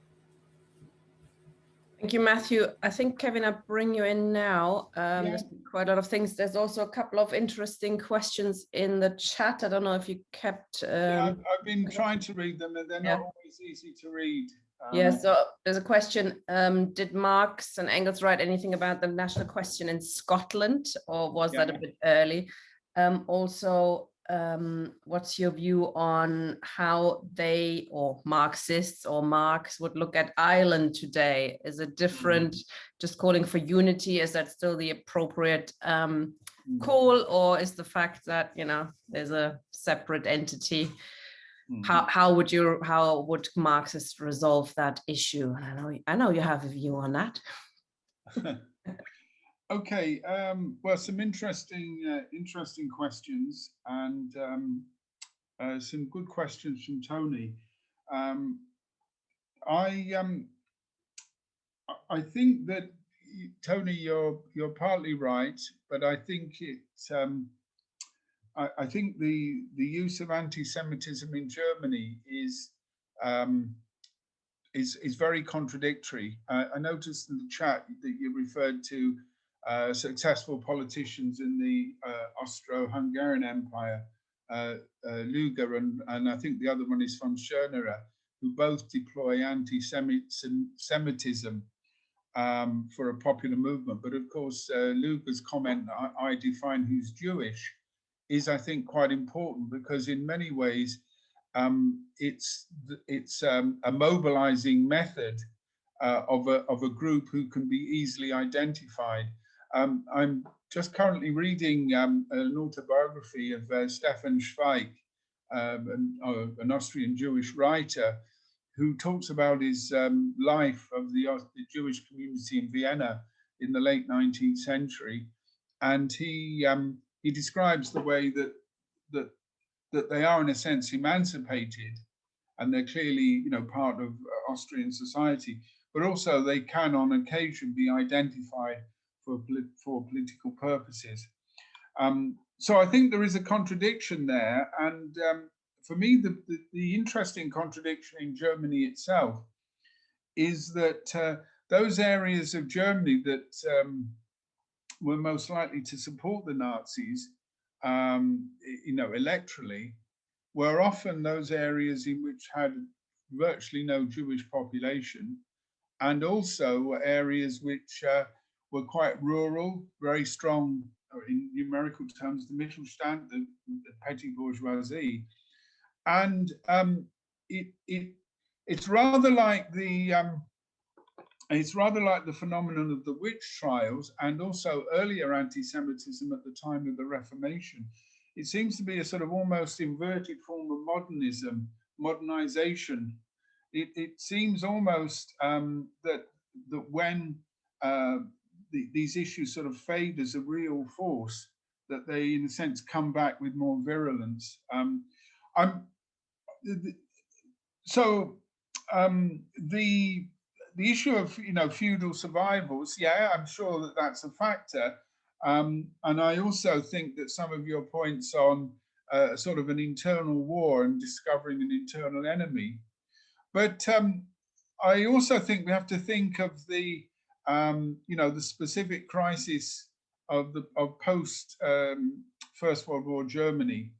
S1: Thank you, Matthew. I think, Kevin, I'll bring you in now. There's quite a lot of things. There's also a couple of interesting questions in the chat. I don't know if you kept...
S2: I've been trying to read them, and they're not always easy to read.
S1: So there's a question. Did Marx and Engels write anything about the national question in Scotland, or was that a bit early? Also, what's your view on how they, or Marxists or Marx, would look at Ireland today? Is it different, just calling for unity? Is that still the appropriate call, or is the fact that there's a separate entity? How would Marxists resolve that issue? I know you have a view on that.
S2: Okay, well, some interesting questions, and some good questions from Tony. I think that, Tony, you're partly right, but I think I think the use of anti-Semitism in Germany is very contradictory. I noticed in the chat that you referred to successful politicians in the Austro-Hungarian Empire, Luger, and I think the other one is von Schönerer, who both deploy anti-Semitism for a popular movement. But of course, Luger's comment, I define who's Jewish, is, I think, quite important, because in many ways it's a mobilizing method of a group who can be easily identified. I'm just currently reading an autobiography of Stefan Zweig, an Austrian Jewish writer, who talks about his life of the Jewish community in Vienna in the late 19th century, and he describes the way that they are, in a sense, emancipated, and they're clearly, part of Austrian society, but also they can, on occasion, be identified for political purposes. So I think there is a contradiction there, and for me, the interesting contradiction in Germany itself is that those areas of Germany that were most likely to support the Nazis, electorally, were often those areas in which had virtually no Jewish population, and also areas which were quite rural, very strong or in numerical terms, the Mittelstand, the petty bourgeoisie. And it's rather like the phenomenon of the witch trials, and also earlier anti-Semitism at the time of the Reformation. It seems to be a sort of almost inverted form of modernism, modernization. It seems almost that when these issues sort of fade as a real force, that they, in a sense, come back with more virulence. The issue of feudal survivals, yeah, I'm sure that that's a factor, and I also think that some of your points on sort of an internal war and discovering an internal enemy, but I also think we have to think of the the specific crisis of post First World War Germany,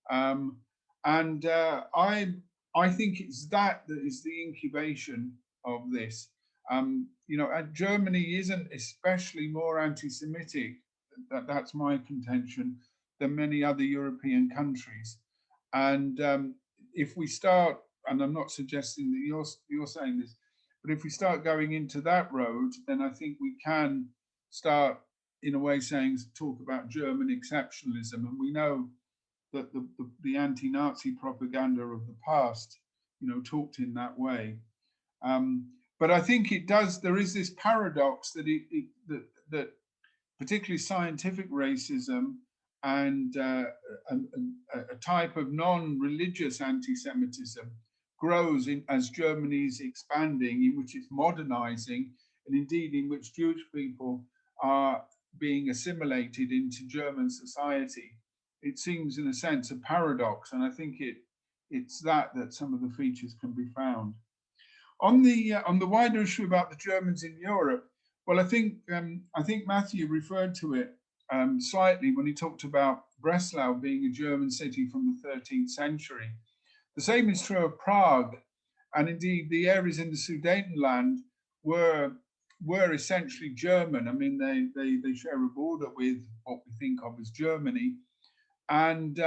S2: and I think it's that is the incubation of this. And Germany isn't especially more anti-Semitic, that's my contention, than many other European countries. And if we start, and I'm not suggesting that you're saying this, but if we start going into that road, then I think we can start, in a way, talk about German exceptionalism. And we know that the anti-Nazi propaganda of the past, talked in that way. But I think there is this paradox that that particularly scientific racism and a type of non-religious anti-Semitism grows as Germany is expanding, in which it's modernizing, and indeed in which Jewish people are being assimilated into German society. It seems, in a sense, a paradox, and I think it's that some of the features can be found. On the wider issue about the Germans in Europe, well, I think Matthew referred to it slightly when he talked about Breslau being a German city from the 13th century. The same is true of Prague, and indeed the areas in the Sudetenland were essentially German. I mean, they share a border with what we think of as Germany, and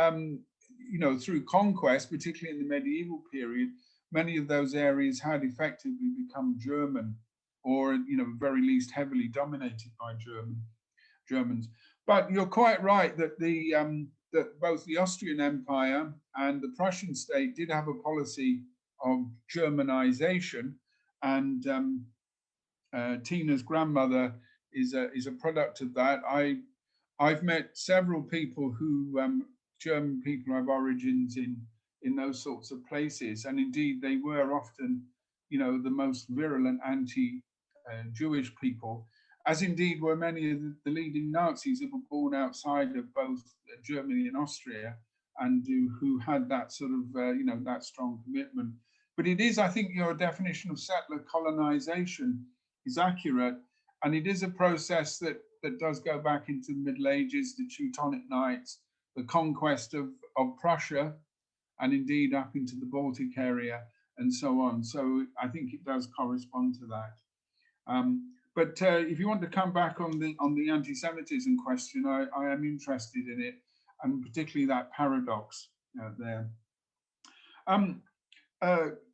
S2: through conquest, particularly in the medieval period, many of those areas had effectively become German, or very least heavily dominated by Germans. But you're quite right that that both the Austrian Empire and the Prussian state did have a policy of Germanization, and Tina's grandmother is a product of that. I've met several people who German people who have origins in those sorts of places, and indeed they were often, the most virulent anti-Jewish people, as indeed were many of the leading Nazis who were born outside of both Germany and Austria, and who had that sort of, that strong commitment. But it is, I think, your definition of settler colonization is accurate, and it is a process that does go back into the Middle Ages, the Teutonic Knights, the conquest of Prussia, and indeed up into the Baltic area, and so on. So I think it does correspond to that. But if you want to come back on the anti-Semitism question, I am interested in it, and particularly that paradox there.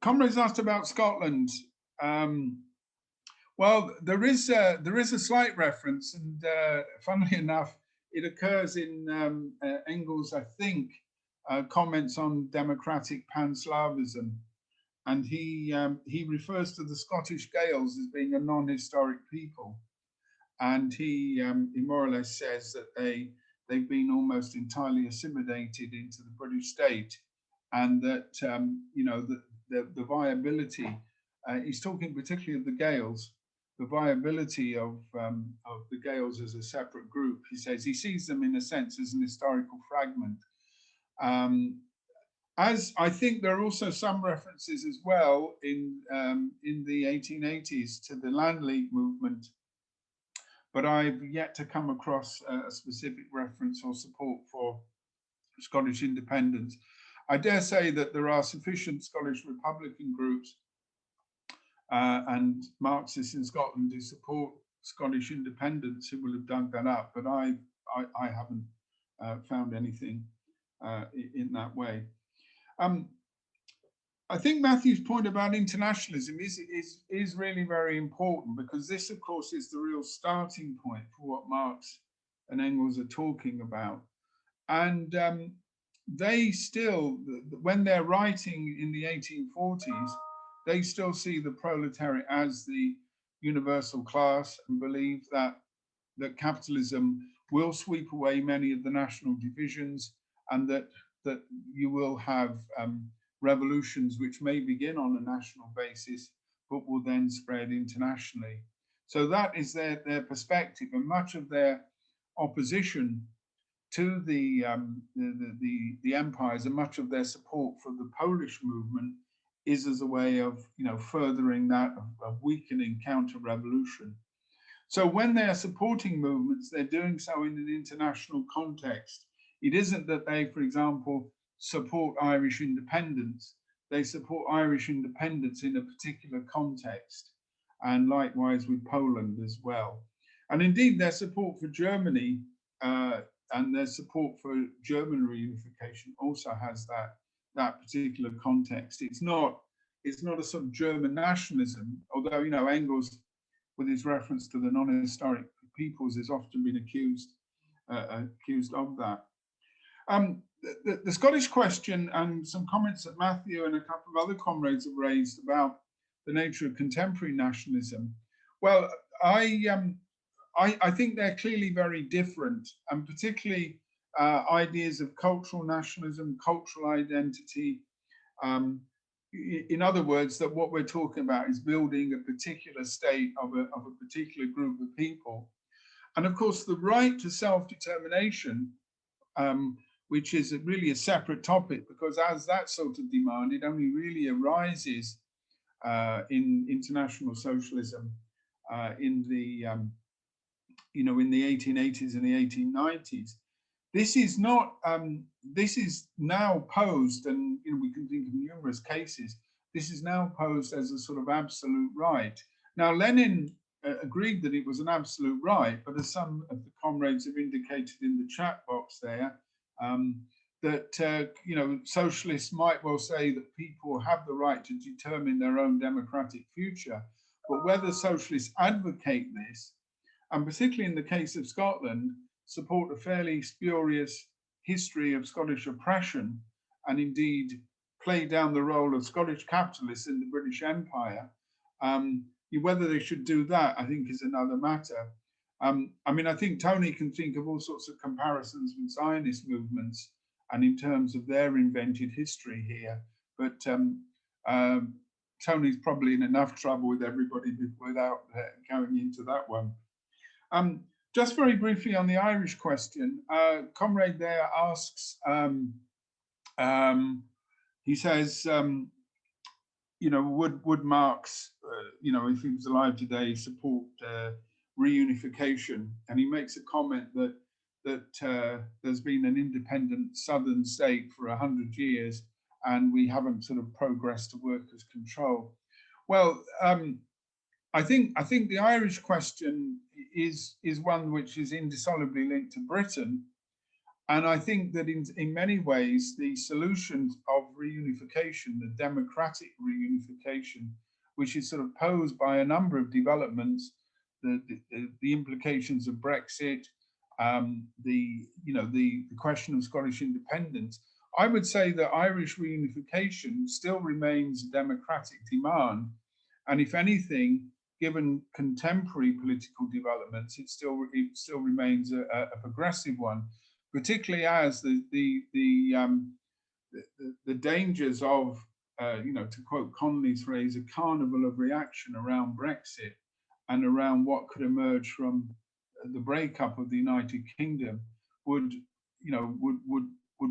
S2: Comrades asked about Scotland. Well, there is a slight reference, and funnily enough, it occurs in Engles, I think, comments on democratic Pan-Slavism, and he refers to the Scottish Gaels as being a non-historic people, and he more or less says that they've been almost entirely assimilated into the British state, and that the viability. He's talking particularly of the Gaels. The viability of the Gaels as a separate group, he says, he sees them in a sense as an historical fragment. As I think there are also some references as well in the 1880s to the Land League movement, but I've yet to come across a specific reference or support for Scottish independence. I dare say that there are sufficient Scottish Republican groups and Marxists in Scotland who support Scottish independence who will have dug that up, but I haven't found anything in that way. I think Matthew's point about internationalism is really very important, because this, of course, is the real starting point for what Marx and Engels are talking about. And they still, when they're writing in the 1840s, they still see the proletariat as the universal class and believe that capitalism will sweep away many of the national divisions, and that you will have revolutions which may begin on a national basis, but will then spread internationally. So that is their perspective, and much of their opposition to the empires, and much of their support for the Polish movement is as a way of furthering that, of weakening counter-revolution. So when they are supporting movements, they're doing so in an international context. It isn't that they, for example, support Irish independence. They support Irish independence in a particular context, and likewise with Poland as well. And indeed, their support for Germany and their support for German reunification also has that particular context. It's not a sort of German nationalism, although Engels, with his reference to the non-historic peoples, has often been accused of that. The Scottish question, and some comments that Matthew and a couple of other comrades have raised about the nature of contemporary nationalism. Well, I think they're clearly very different, and particularly ideas of cultural nationalism, cultural identity. In other words, that what we're talking about is building a particular state of a particular group of people. And of course, the right to self-determination, which is really a separate topic, because as that sort of demand, it only really arises in international socialism in the 1880s and the 1890s. This is not. This is now posed, and we can think of numerous cases. This is now posed as a sort of absolute right. Now, Lenin agreed that it was an absolute right, but as some of the comrades have indicated in the chat box there, that socialists might well say that people have the right to determine their own democratic future, but whether socialists advocate this, and particularly in the case of Scotland, support a fairly spurious history of Scottish oppression, and indeed play down the role of Scottish capitalists in the British Empire, whether they should do that, I think, is another matter. I think Tony can think of all sorts of comparisons with Zionist movements and in terms of their invented history here, but Tony's probably in enough trouble with everybody without going into that one. Just very briefly on the Irish question, comrade there asks, he says, would Marx, if he was alive today, support reunification? And he makes a comment that there's been an independent southern state for 100 years, and we haven't sort of progressed to workers' control. Well, I think the Irish question is one which is indissolubly linked to Britain, and I think that in many ways the solutions of reunification, the democratic reunification, which is sort of posed by a number of developments, the implications of Brexit, the question of Scottish independence, I would say that Irish reunification still remains a democratic demand, and if anything, given contemporary political developments, it still remains a progressive one, particularly as the dangers of, to quote Connolly's phrase, a carnival of reaction around Brexit and around what could emerge from the breakup of the United Kingdom would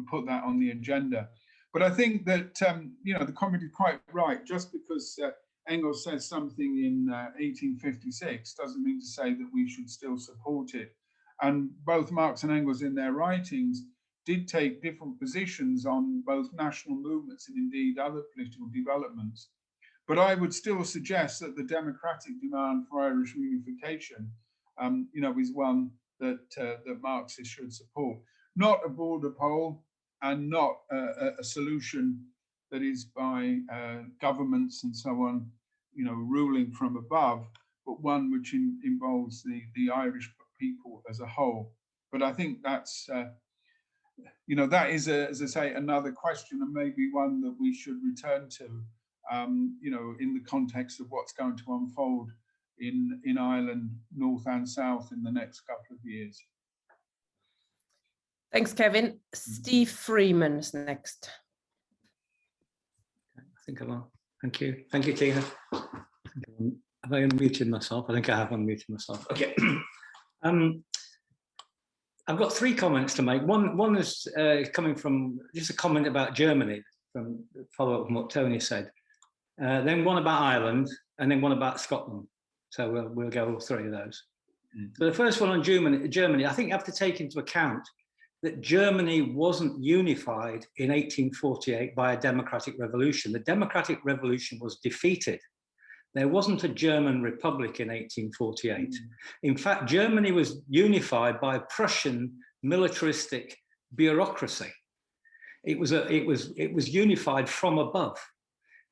S2: put that on the agenda. But I think that the comment is quite right. Just because Engels says something in 1856 doesn't mean to say that we should still support it. And both Marx and Engels in their writings did take different positions on both national movements and indeed other political developments. But I would still suggest that the democratic demand for Irish reunification, is one that Marxists should support. Not a border poll, and not a solution that is by governments and so on, you know, ruling from above, but one which involves the Irish people as a whole. But I think that's, you know, that is, as I say, another question, and maybe one that we should return to, you know, in the context of what's going to unfold in Ireland, North and South, in the next couple of years.
S1: Thanks, Kevin. Steve Freeman is next.
S5: I think I'm on. Thank you. Thank you, Tina. Have I unmuted myself? I think I have unmuted myself. Okay. I've got 3 comments to make. One is coming from just a comment about Germany, from follow up on what Tony said. Then one about Ireland, and then one about Scotland. So we'll go all 3 of those. So the first one on Germany, I think you have to take into account that Germany wasn't unified in 1848 by a democratic revolution. The democratic revolution was defeated. There wasn't a German republic in 1848. In fact, Germany was unified by Prussian militaristic bureaucracy. It was unified from above.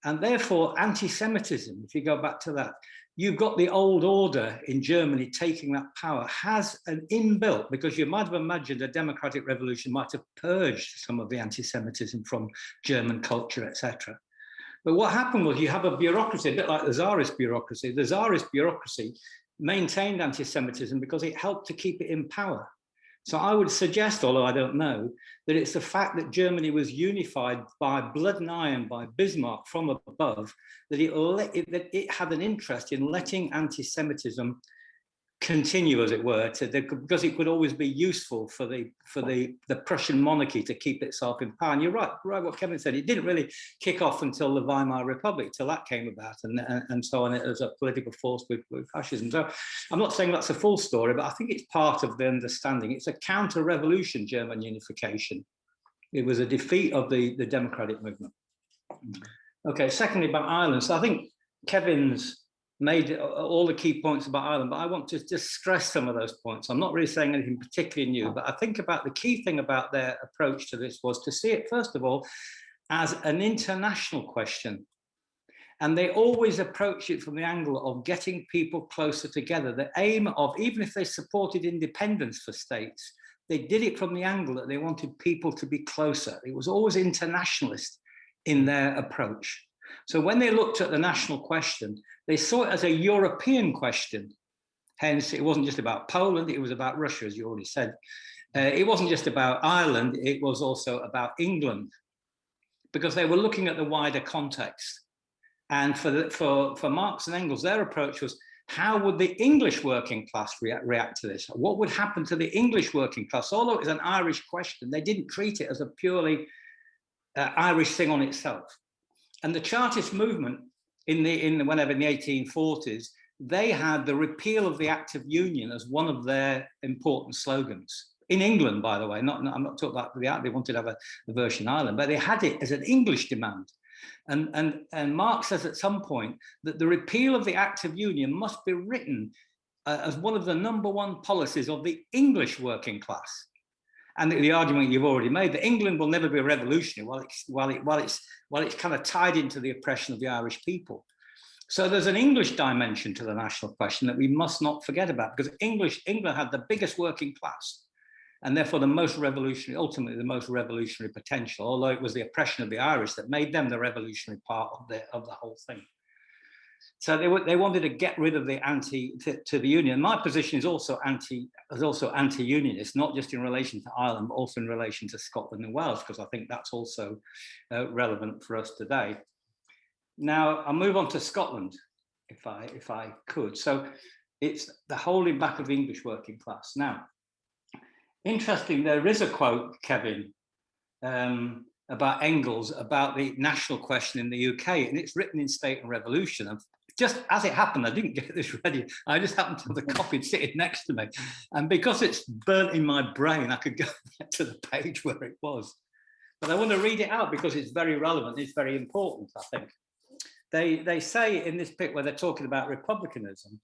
S5: And therefore, anti-Semitism, if you go back to that, you've got the old order in Germany taking that power, has an inbuilt, because you might have imagined a democratic revolution might have purged some of the anti-Semitism from German culture, etc. But what happened was you have a bureaucracy, a bit like the Tsarist bureaucracy. The Tsarist bureaucracy maintained anti-Semitism because it helped to keep it in power. So I would suggest, although I don't know, that it's the fact that Germany was unified by blood and iron, by Bismarck from above, that it had an interest in letting anti-Semitism continue, as it were, because it could always be useful for the Prussian monarchy to keep itself in power. And you're right what Kevin said. It didn't really kick off until the Weimar Republic, till that came about, and so on, as a political force with fascism. So I'm not saying that's a full story, but I think it's part of the understanding. It's a counter-revolution, German unification. It was a defeat of the democratic movement. Okay, secondly, about Ireland. So I think Kevin's made all the key points about Ireland, but I want to just stress some of those points. I'm not really saying anything particularly new, but I think about the key thing about their approach to this was to see it, first of all, as an international question. And they always approach it from the angle of getting people closer together. The aim of, even if they supported independence for states, they did it from the angle that they wanted people to be closer. It was always internationalist in their approach. So when they looked at the national question, they saw it as a European question. Hence, it wasn't just about Poland, it was about Russia, as you already said. It wasn't just about Ireland, it was also about England, because they were looking at the wider context. And for Marx and Engels, their approach was, how would the English working class react to this? What would happen to the English working class? Although it was an Irish question, they didn't treat it as a purely Irish thing on itself. And the Chartist movement in the 1840s, they had the repeal of the Act of Union as one of their important slogans. In England, by the way, I'm not talking about the Act, they wanted to have a version in Ireland, but they had it as an English demand. And Marx says at some point that the repeal of the Act of Union must be written as one of the #1 policies of the English working class. And the argument you've already made, that England will never be revolutionary while it's kind of tied into the oppression of the Irish people. So there's an English dimension to the national question that we must not forget about, because England had the biggest working class, and therefore the most revolutionary, ultimately the most revolutionary potential, although it was the oppression of the Irish that made them the revolutionary part of the whole thing. So they wanted to get rid of the to the union. My position is also anti-unionist, not just in relation to Ireland, but also in relation to Scotland and Wales, because I think that's also relevant for us today. Now I'll move on to Scotland, if I could. So it's the holding back of the English working class. Now, interesting, there is a quote, Kevin, about Engles, about the national question in the UK, and it's written in State and Revolution. And just as it happened, I didn't get this ready. I just happened to have the copy sitting next to me. And because it's burnt in my brain, I could go back to the page where it was. But I want to read it out because it's very relevant. It's very important, I think. They say in this bit where they're talking about republicanism,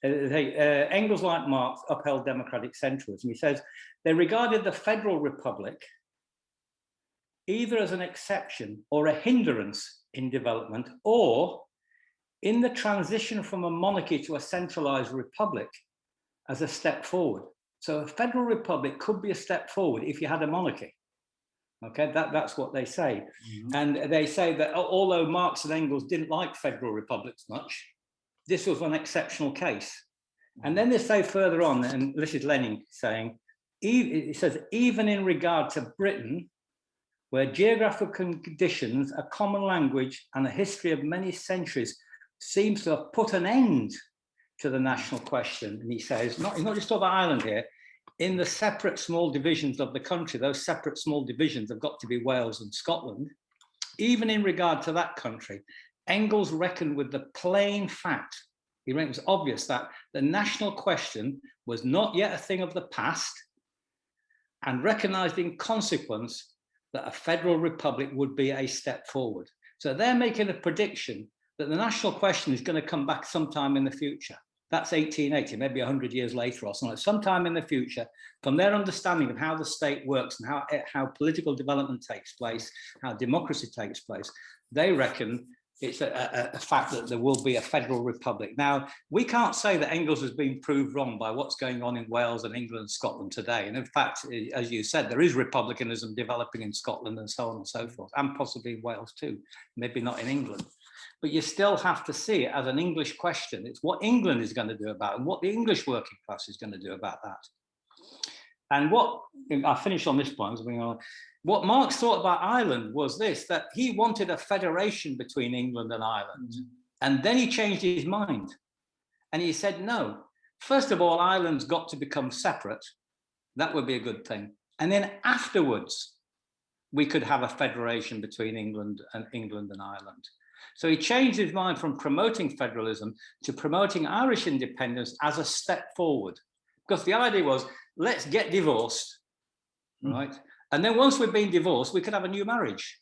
S5: Engels, like Marx, upheld democratic centralism. He says they regarded the Federal Republic either as an exception or a hindrance in development, or in the transition from a monarchy to a centralized republic as a step forward. So a federal republic could be a step forward if you had a monarchy. Okay, that's what they say. Mm-hmm. And they say that although Marx and Engels didn't like federal republics much, this was an exceptional case. Mm-hmm. And then they say further on, and this is Lenin saying, it says, even in regard to Britain, where geographical conditions, a common language, and a history of many centuries seems to have put an end to the national question. And he says, he's not just talking about Ireland here, in the separate small divisions of the country, those separate small divisions have got to be Wales and Scotland. Even in regard to that country, Engels reckoned with the plain fact, he reckoned it was obvious that the national question was not yet a thing of the past, and recognized in consequence that a federal republic would be a step forward. So they're making a prediction that the national question is going to come back sometime in the future. That's 1880, maybe 100 years later or something. Sometime in the future, from their understanding of how the state works and how political development takes place, how democracy takes place, they reckon it's a fact that there will be a federal republic. Now, we can't say that Engels has been proved wrong by what's going on in Wales and England and Scotland today. And in fact, as you said, there is republicanism developing in Scotland and so on and so forth, and possibly in Wales too, maybe not in England. But you still have to see it as an English question. It's what England is going to do about it and what the English working class is going to do about that. And I'll finish on this point. What Marx thought about Ireland was this, that he wanted a federation between England and Ireland. Mm-hmm. And then he changed his mind. And he said, no, first of all, Ireland's got to become separate. That would be a good thing. And then afterwards, we could have a federation between England and Ireland. So he changed his mind from promoting federalism to promoting Irish independence as a step forward. Because the idea was, let's get divorced, right? And then once we've been divorced, we could have a new marriage.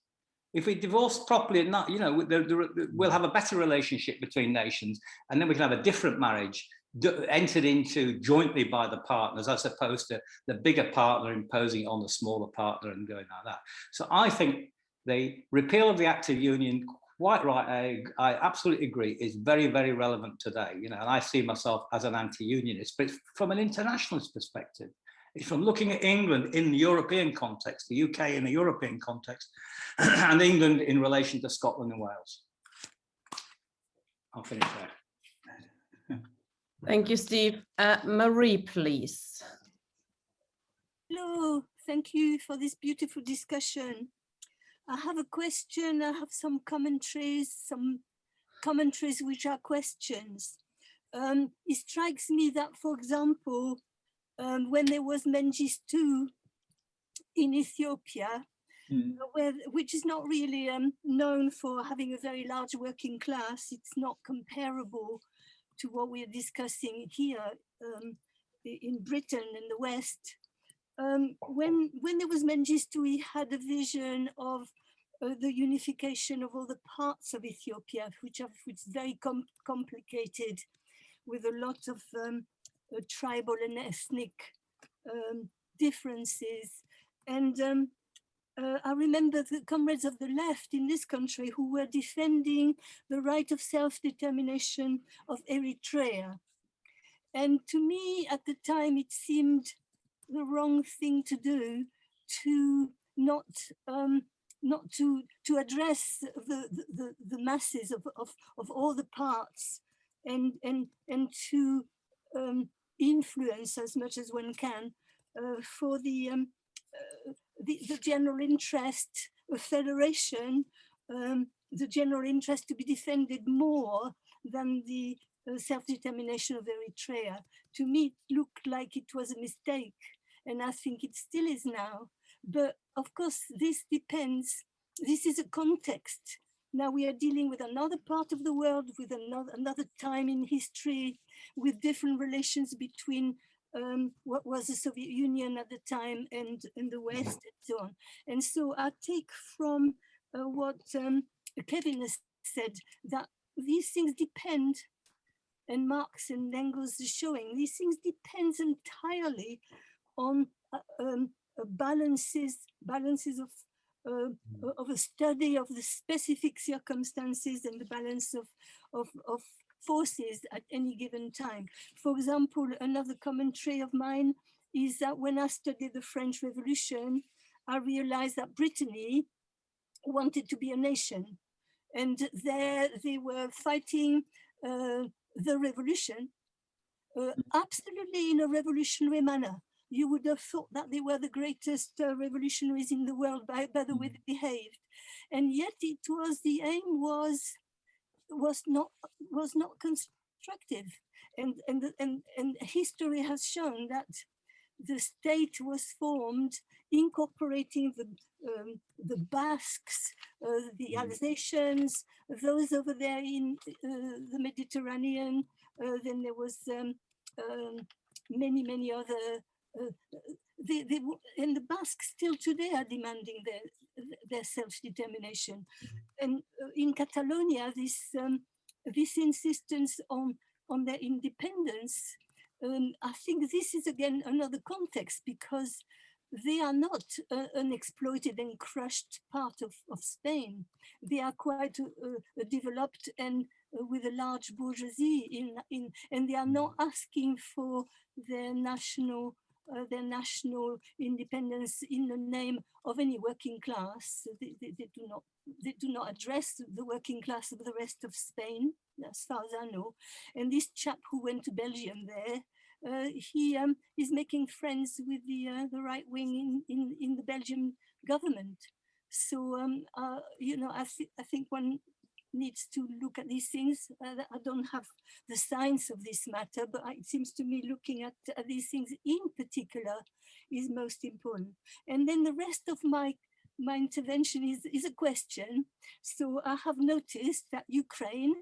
S5: If we divorce properly, not, we'll have a better relationship between nations, and then we can have a different marriage entered into jointly by the partners, as opposed to the bigger partner imposing on the smaller partner and going like that. So I think the repeal of the Act of Union, quite right, I absolutely agree, is very, very relevant today. And I see myself as an anti-unionist, but from an internationalist perspective. It's from looking at England in the European context, the UK in the European context, and England in relation to Scotland and Wales. I'll finish there.
S1: Thank you, Steve. Marie, please.
S6: Hello, thank you for this beautiful discussion. I have a question, I have some commentaries which are questions. It strikes me that, for example, when there was Mengistu in Ethiopia, which is not really known for having a very large working class, it's not comparable to what we are discussing here in Britain and the West. When there was Mengistu, he had a vision of the unification of all the parts of Ethiopia, which is very complicated, with a lot of tribal and ethnic differences. And I remember the comrades of the left in this country who were defending the right of self-determination of Eritrea. And to me, at the time, it seemed the wrong thing to do, to not to address the masses of all the parts, and to influence as much as one can for the general interest of federation, the general interest to be defended more than the self-determination of Eritrea. To me, it looked like it was a mistake, and I think it still is now. But of course, this depends. This is a context. Now we are dealing with another part of the world, with another time in history, with different relations between what was the Soviet Union at the time and the West and so on. And so I take from what Kevin has said, that these things depend. and Marx and Engles are showing, these things depends entirely on balances of a study of the specific circumstances and the balance of forces at any given time. For example, another commentary of mine is that when I studied the French Revolution, I realized that Brittany wanted to be a nation, and there they were fighting the revolution absolutely in a revolutionary manner. You would have thought that they were the greatest revolutionaries in the world by the way they behaved, and yet it was, the aim was not constructive, and history has shown that the state was formed incorporating the Basques, the Alsatians, those over there in the Mediterranean. Then there was many other. And the Basques still today are demanding their self-determination. And in Catalonia, this insistence on their independence, I think this is again another context, because they are not an exploited and crushed part of Spain. They are quite developed and with a large bourgeoisie and they are not asking for their national independence in the name of any working class. They do not address the working class of the rest of Spain, as far as I know. And this chap who went to Belgium there, he is making friends with the right wing in the Belgian government. So you know, I think one needs to look at these things. I don't have the science of this matter, but it seems to me looking at these things in particular is most important. And then the rest of my intervention is a question. So I have noticed that Ukraine,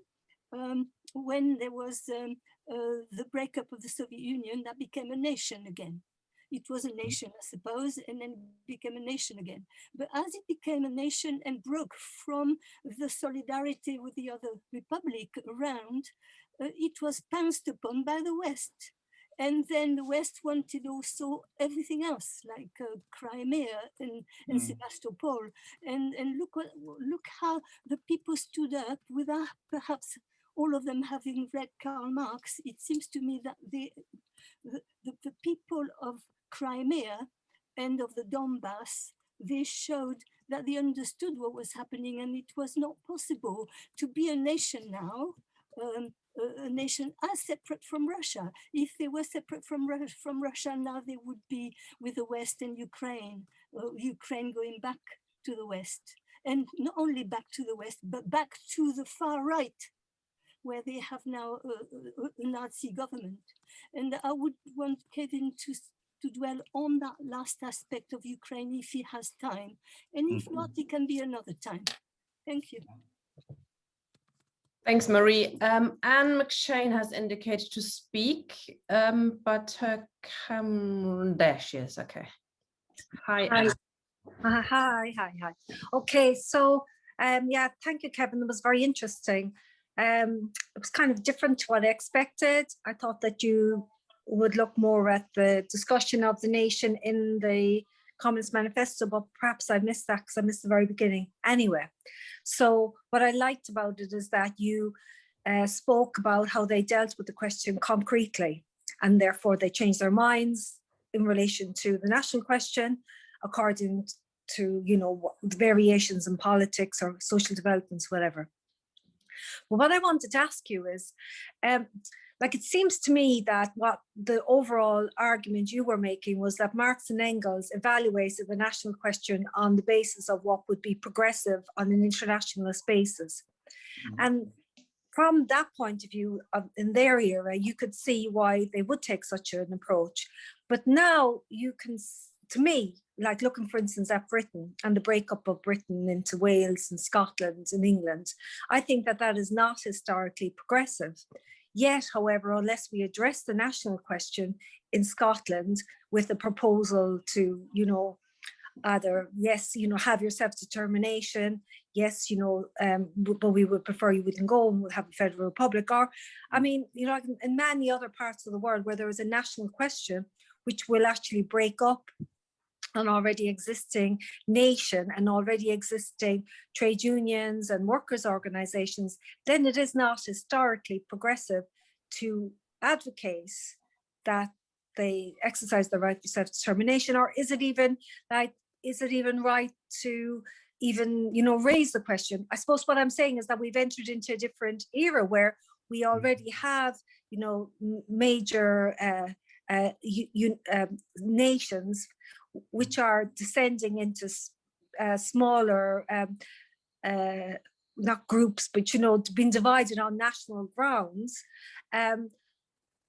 S6: when there was the breakup of the Soviet Union, that became a nation again. It was a nation, I suppose, and then became a nation again. But as it became a nation and broke from the solidarity with the other republic around, it was pounced upon by the West. And then the West wanted also everything else, like Crimea and Sebastopol. And look how the people stood up without perhaps all of them having read Karl Marx. It seems to me that the people of Crimea and of the Donbass, they showed that they understood what was happening, and it was not possible to be a nation now, a nation as separate from Russia. If they were separate from Russia now, they would be with the West and Ukraine, Ukraine going back to the West. And not only back to the West, but back to the far right, where they have now a Nazi government. And I would want Kevin to dwell on that last aspect of Ukraine if he has time. And if not, it can be another time. Thank you.
S1: Thanks, Marie. Anne McShane has indicated to speak, but her camera, there she is, okay. Hi.
S7: Hi. Okay, so yeah, thank you, Kevin. It was very interesting. It was kind of different to what I expected. I thought that you would look more at the discussion of the nation in the Communist Manifesto, but perhaps I missed that because I missed the very beginning. Anyway, so what I liked about it is that you spoke about how they dealt with the question concretely, and therefore they changed their minds in relation to the national question, according to, you know, the variations in politics or social developments, whatever. But what I wanted to ask you is, like, it seems to me that what the overall argument you were making was that Marx and Engels evaluated the national question on the basis of what would be progressive on an internationalist basis. And from that point of view, in their era, you could see why they would take such an approach. But now you can, to me, like looking, for instance, at Britain and the breakup of Britain into Wales and Scotland and England, I think that that is not historically progressive. Yet, however, unless we address the national question in Scotland with a proposal to, you know, either, yes, have your self-determination, yes, but we would prefer you wouldn't go and we'll have a federal republic. Or, I mean, in many other parts of the world where there is a national question, which will actually break up an already existing nation and already existing trade unions and workers' organizations, then it is not historically progressive to advocate that they exercise the right to self-determination. Or is it even right to even, raise the question? I suppose what I'm saying is that we've entered into a different era where we already have, major nations which are descending into smaller, not groups, but, being divided on national grounds.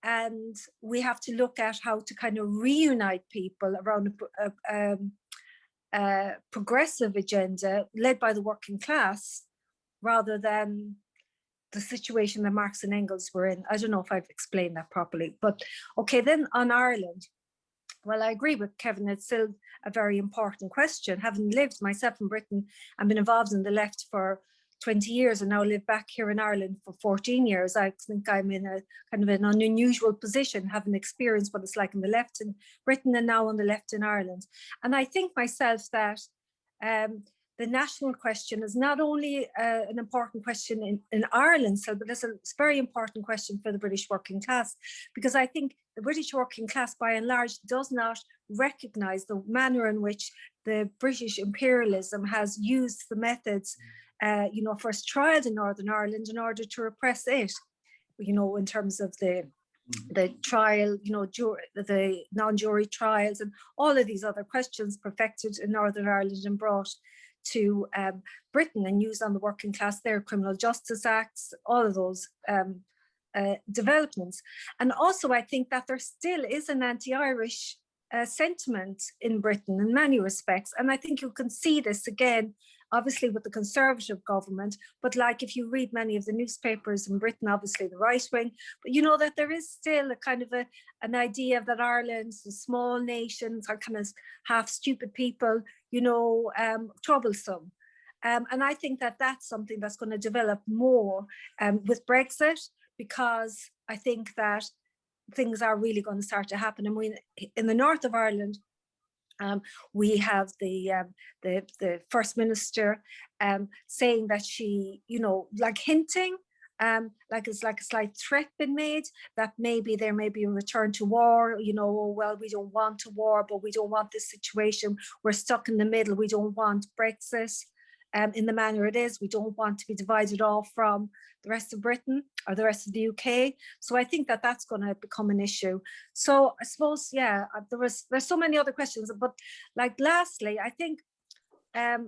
S7: And we have to look at how to kind of reunite people around a progressive agenda led by the working class, rather than the situation that Marx and Engels were in. I don't know if I've explained that properly, but okay, then on Ireland. Well, I agree with Kevin, it's still a very important question. Having lived myself in Britain and been involved in the left for 20 years and now live back here in Ireland for 14 years, I think I'm in a kind of an unusual position, having experienced what it's like in the left in Britain and now on the left in Ireland. And I think myself that the national question is not only an important question in Ireland, but it's a very important question for the British working class, because I think the British working class, by and large, does not recognise the manner in which the British imperialism has used the methods, first tried in Northern Ireland in order to repress it, in terms of the trial, the non-jury trials and all of these other questions perfected in Northern Ireland and brought to Britain and used on the working class there, criminal justice acts, all of those developments. And also I think that there still is an anti-Irish sentiment in Britain in many respects. And I think you can see this again, obviously with the Conservative government, but like if you read many of the newspapers in Britain, obviously the right wing, but that there is still a kind of an idea that Ireland's a small nation, are kind of half stupid people, troublesome. And I think that that's something that's going to develop more with Brexit, because I think that things are really going to start to happen. And in the north of Ireland, we have the First Minister saying that she, like hinting, like it's like a slight threat been made that maybe there may be a return to war, well, we don't want a war, but we don't want this situation. We're stuck in the middle. We don't want Brexit in the manner it is. We don't want to be divided off from the rest of Britain or the rest of the UK. So I think that that's going to become an issue. So I suppose, yeah, there's so many other questions, but like lastly, I think it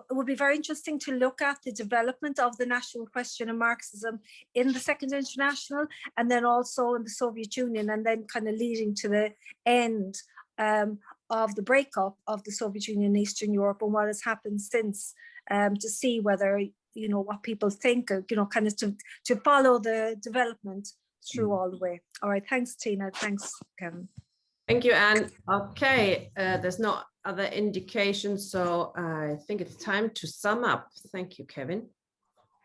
S7: would be very interesting to look at the development of the national question of Marxism in the Second International, and then also in the Soviet Union, and then kind of leading to the end of the breakup of the Soviet Union in Eastern Europe and what has happened since, to see whether, what people think, kind of to follow the development through all the way. All right, thanks, Tina. Thanks, Kevin.
S1: Thank you, Anne. Okay, there's no other indications, so I think it's time to sum up. Thank you, Kevin.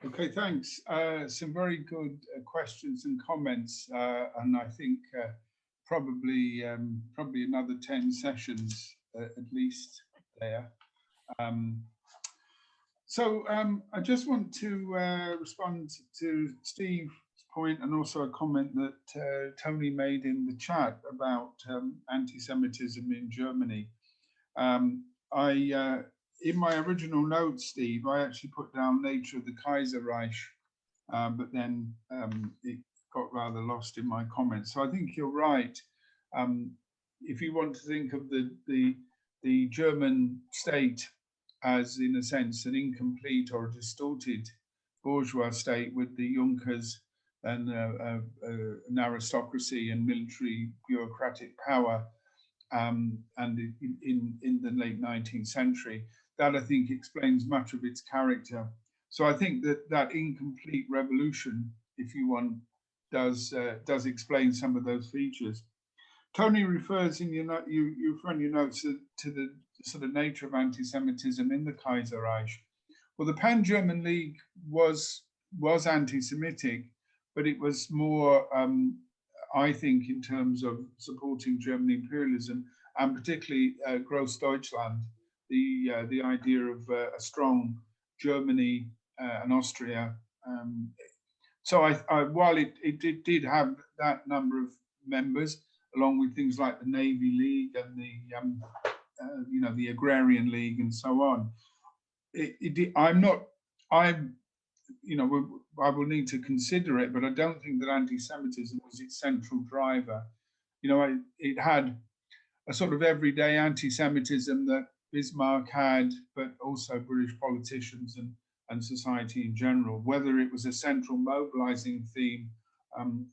S2: Okay, thanks. Some very good questions and comments, and I think probably another 10 sessions at least there. So I just want to respond to Steve's point and also a comment that Tony made in the chat about anti-Semitism in Germany. In my original notes, Steve, I actually put down nature of the Kaiserreich, but then it got rather lost in my comments. So I think you're right. If you want to think of the German state as, in a sense, an incomplete or distorted bourgeois state with the Junkers and an aristocracy and military bureaucratic power, and in the late 19th century, that I think explains much of its character. So I think that incomplete revolution, if you want, does explain some of those features. Tony refers in your notes to the sort of nature of anti-Semitism in the Kaiserreich. Well, the Pan-German League was anti-Semitic, but it was more, I think, in terms of supporting German imperialism, and particularly Großdeutschland, the idea of a strong Germany and Austria. So while it did have that number of members, along with things like the Navy League and the the Agrarian League and so on, I will need to consider it, but I don't think that anti-Semitism was its central driver. It had a sort of everyday anti-Semitism that Bismarck had, but also British politicians and society in general. Whether it was a central mobilizing theme,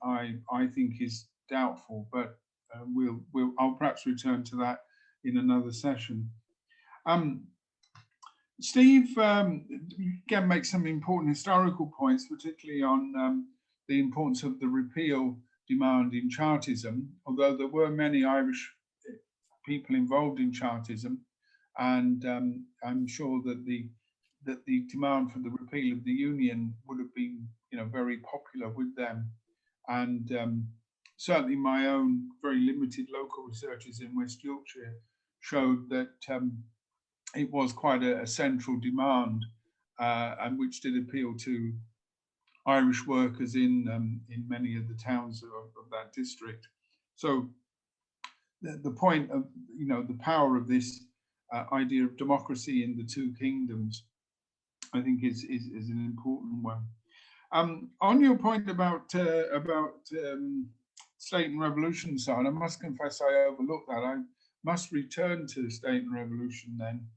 S2: I think is doubtful, but I'll perhaps return to that in another session. Steve again makes some important historical points, particularly on the importance of the repeal demand in Chartism, although there were many Irish people involved in Chartism, and I'm sure that the demand for the repeal of the Union would have been, very popular with them. And certainly my own very limited local researches in West Yorkshire showed that it was quite a central demand, and which did appeal to Irish workers in many of the towns of that district. So the point of the power of this idea of democracy in the two kingdoms, I think is an important one. On your point about State and Revolution side, I must confess I overlooked that. I must return to State and Revolution then.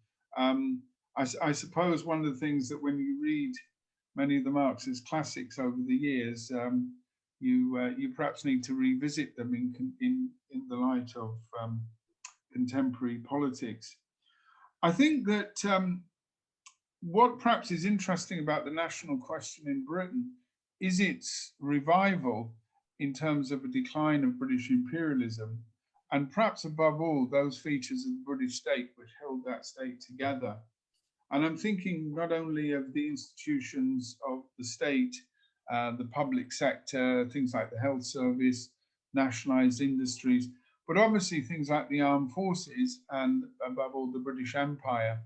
S2: I suppose one of the things that when you read many of the Marxist classics over the years, you perhaps need to revisit them in the light of contemporary politics. I think that what perhaps is interesting about the national question in Britain is its revival in terms of a decline of British imperialism, and perhaps above all, those features of the British state which held that state together. And I'm thinking not only of the institutions of the state, the public sector, things like the health service, nationalized industries, but obviously things like the armed forces and above all the British Empire.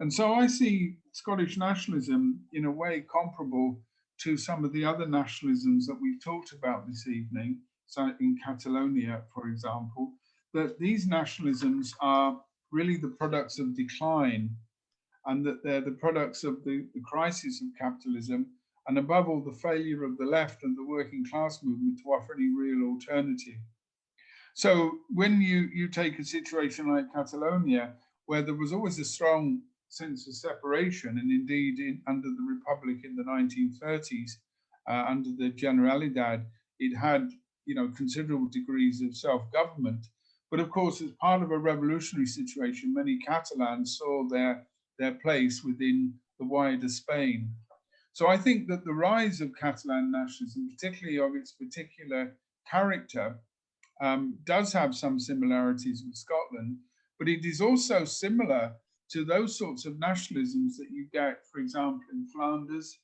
S2: And so I see Scottish nationalism in a way comparable to some of the other nationalisms that we've talked about this evening. So in Catalonia, for example, that these nationalisms are really the products of decline, and that they're the products of the crisis of capitalism, and above all, the failure of the left and the working class movement to offer any real alternative. So when you take a situation like Catalonia, where there was always a strong sense of separation, and indeed under the Republic in the 1930s, under the Generalidad, it had considerable degrees of self-government. But of course, as part of a revolutionary situation, many Catalans saw their place within the wider Spain. So I think that the rise of Catalan nationalism, particularly of its particular character, does have some similarities with Scotland, but it is also similar to those sorts of nationalisms that you get, for example, in Flanders,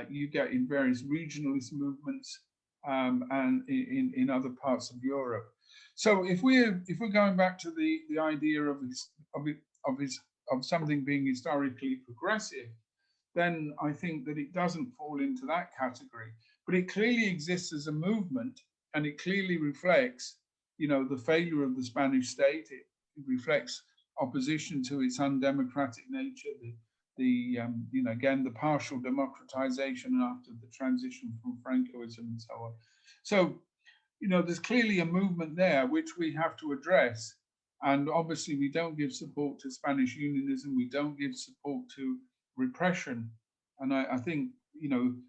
S2: you get in various regionalist movements, and in other parts of Europe. So if we're going back to the idea of something being historically progressive, then I think that it doesn't fall into that category. But it clearly exists as a movement, and it clearly reflects, the failure of the Spanish state. It reflects opposition to its undemocratic nature, again, the partial democratization after the transition from Francoism and so on. So, there's clearly a movement there which we have to address. And obviously we don't give support to Spanish unionism, we don't give support to repression. And I think,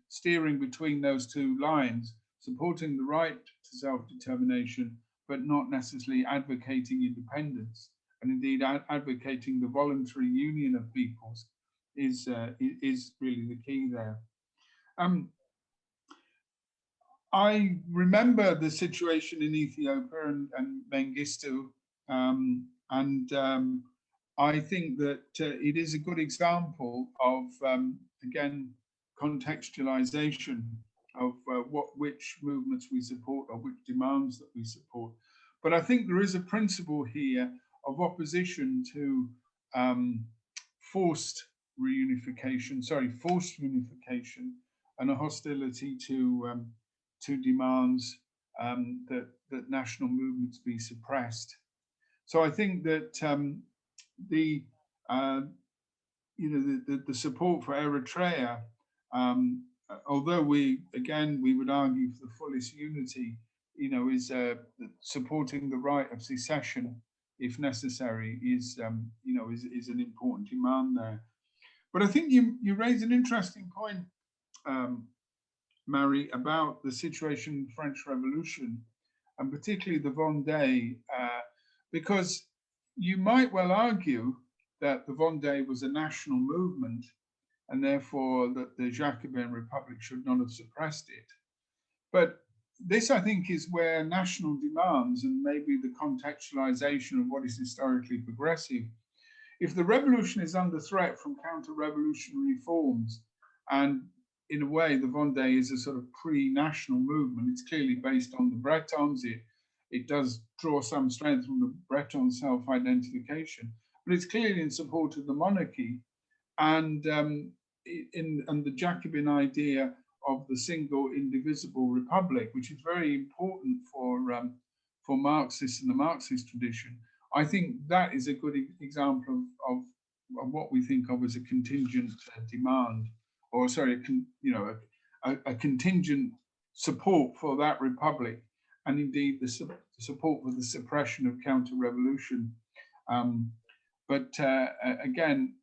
S2: steering between those two lines, supporting the right to self-determination, but not necessarily advocating independence, and indeed advocating the voluntary union of peoples, is really the key there. I remember the situation in Ethiopia and Mengistu, and I think that it is a good example of, again, contextualization of which movements we support or which demands that we support. But I think there is a principle here of opposition to forced unification, and a hostility to demands that national movements be suppressed. So I think that the support for Eritrea, although we would argue for the fullest unity, is supporting the right of secession if necessary is an important demand there. But I think you raise an interesting point, Mary, about the situation in the French Revolution, and particularly the Vendée, because you might well argue that the Vendée was a national movement, and therefore that the Jacobin Republic should not have suppressed it. But this, I think, is where national demands and maybe the contextualization of what is historically progressive. If the revolution is under threat from counter-revolutionary forms, and in a way the Vendée is a sort of pre-national movement, it's clearly based on the Bretons, it does draw some strength from the Breton self-identification, but it's clearly in support of the monarchy and the Jacobin idea of the single indivisible republic, which is very important for Marxists and the Marxist tradition. I think that is a good example of what we think of as a contingent demand, or sorry, a contingent support for that republic, and indeed the support for the suppression of counter-revolution. But again,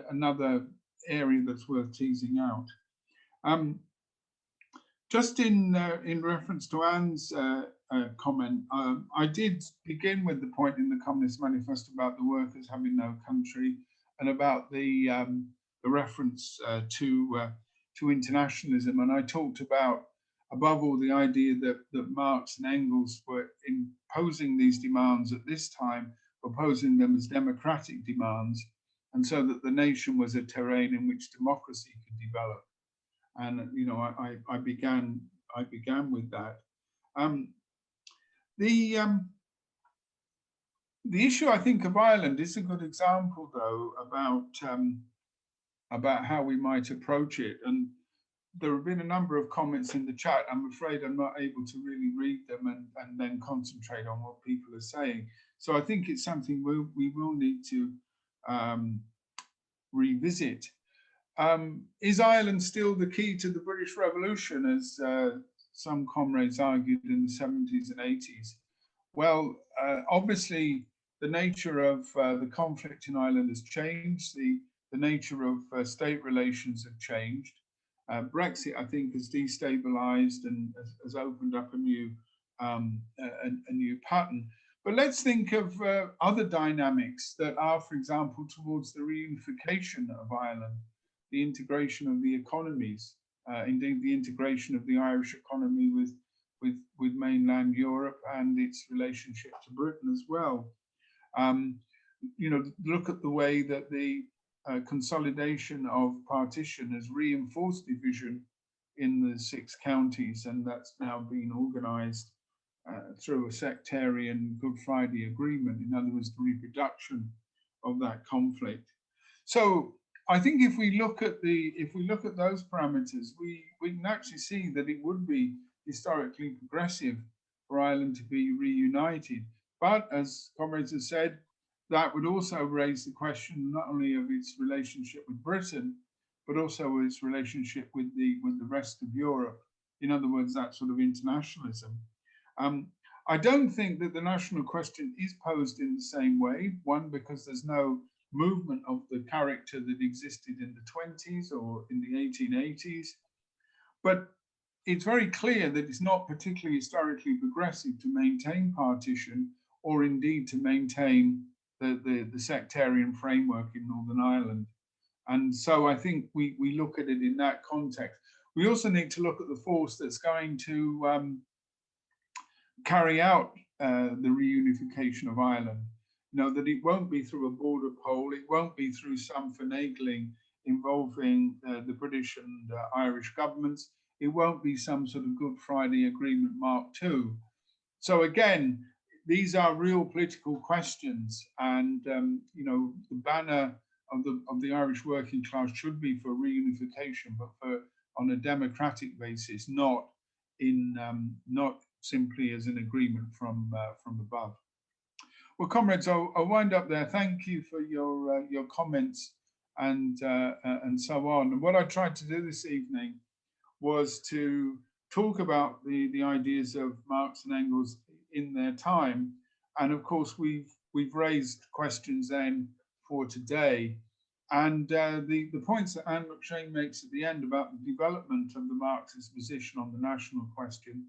S2: another area that's worth teasing out. Just in reference to Anne's comment, I did begin with the point in the Communist Manifesto about the workers having no country, and about the reference to internationalism. And I talked about, above all, the idea that Marx and Engles were imposing these demands at this time, proposing them as democratic demands, and so that the nation was a terrain in which democracy could develop. And I began with that. The issue, I think, of Ireland is a good example, though, about how we might approach it. And there have been a number of comments in the chat. I'm afraid I'm not able to really read them and then concentrate on what people are saying. So I think it's something we will need to revisit. Is Ireland still the key to the British Revolution, as some comrades argued in the 70s and 80s? Well, obviously, the nature of the conflict in Ireland has changed. The nature of state relations have changed. Brexit, I think, has destabilized and has opened up a new pattern. But let's think of other dynamics that are, for example, towards the reunification of Ireland, the integration of the economies, indeed the integration of the Irish economy with mainland Europe and its relationship to Britain as well. Look at the way that the consolidation of partition has reinforced division in the 6 counties, and that's now been organized through a sectarian Good Friday Agreement, in other words, the reproduction of that conflict. So I think if we look at those parameters, we can actually see that it would be historically progressive for Ireland to be reunited. But as comrades have said, that would also raise the question not only of its relationship with Britain, but also its relationship with the rest of Europe. In other words, that sort of internationalism. I don't think that the national question is posed in the same way. One, because there's no movement of the character that existed in the 20s or in the 1880s. But it's very clear that it's not particularly historically progressive to maintain partition, or indeed to maintain the sectarian framework in Northern Ireland. And so I think we look at it in that context. We also need to look at the force that's going to carry out the reunification of Ireland. that it won't be through a border poll, it won't be through some finagling involving the British and Irish governments, it won't be some sort of Good Friday Agreement Mark II. So again, these are real political questions, and the banner of the Irish working class should be for reunification, but on a democratic basis, not simply as an agreement from above. Well, comrades, I'll wind up there. Thank you for your comments and so on. And what I tried to do this evening was to talk about the ideas of Marx and Engels in their time, and of course we've raised questions then for today, and the points that Anne McShane makes at the end about the development of the Marxist position on the national question,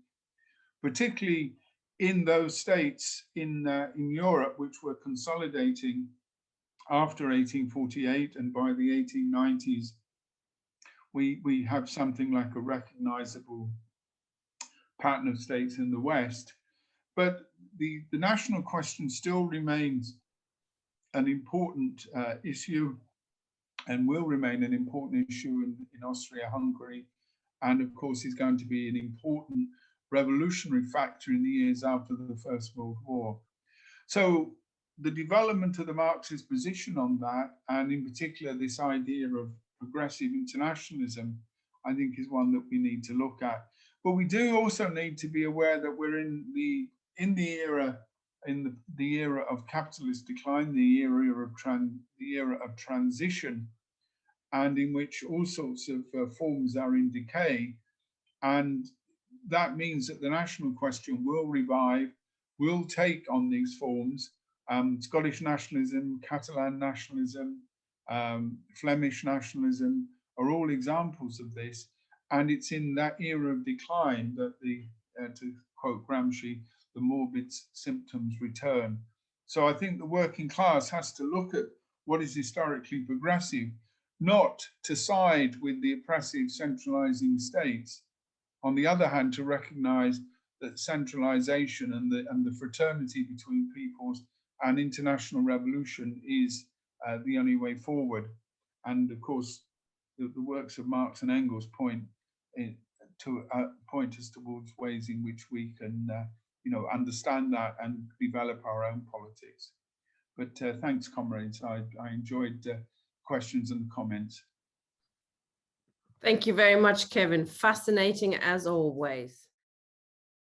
S2: particularly in those states in Europe which were consolidating after 1848, and by the 1890s we have something like a recognizable pattern of states in the West. But the national question still remains an important issue, and will remain an important issue in Austria-Hungary, and of course is going to be an important revolutionary factor in the years after the First World War. So the development of the Marxist position on that, and in particular this idea of progressive internationalism, I think is one that we need to look at. But we do also need to be aware that we're in the era of capitalist decline, the era of transition, and in which all sorts of forms are in decay. And that means that the national question will revive, will take on these forms. Scottish nationalism, Catalan nationalism, Flemish nationalism are all examples of this. And it's in that era of decline that to quote Gramsci, the morbid symptoms return. So I think the working class has to look at what is historically progressive, not to side with the oppressive centralizing states. On the other hand, to recognize that centralization and the fraternity between peoples and international revolution is the only way forward. And of course, the works of Marx and Engels point us towards ways in which we can understand that and develop our own politics. But thanks, comrades. I enjoyed questions and comments.
S1: Thank you very much, Kevin. Fascinating as always.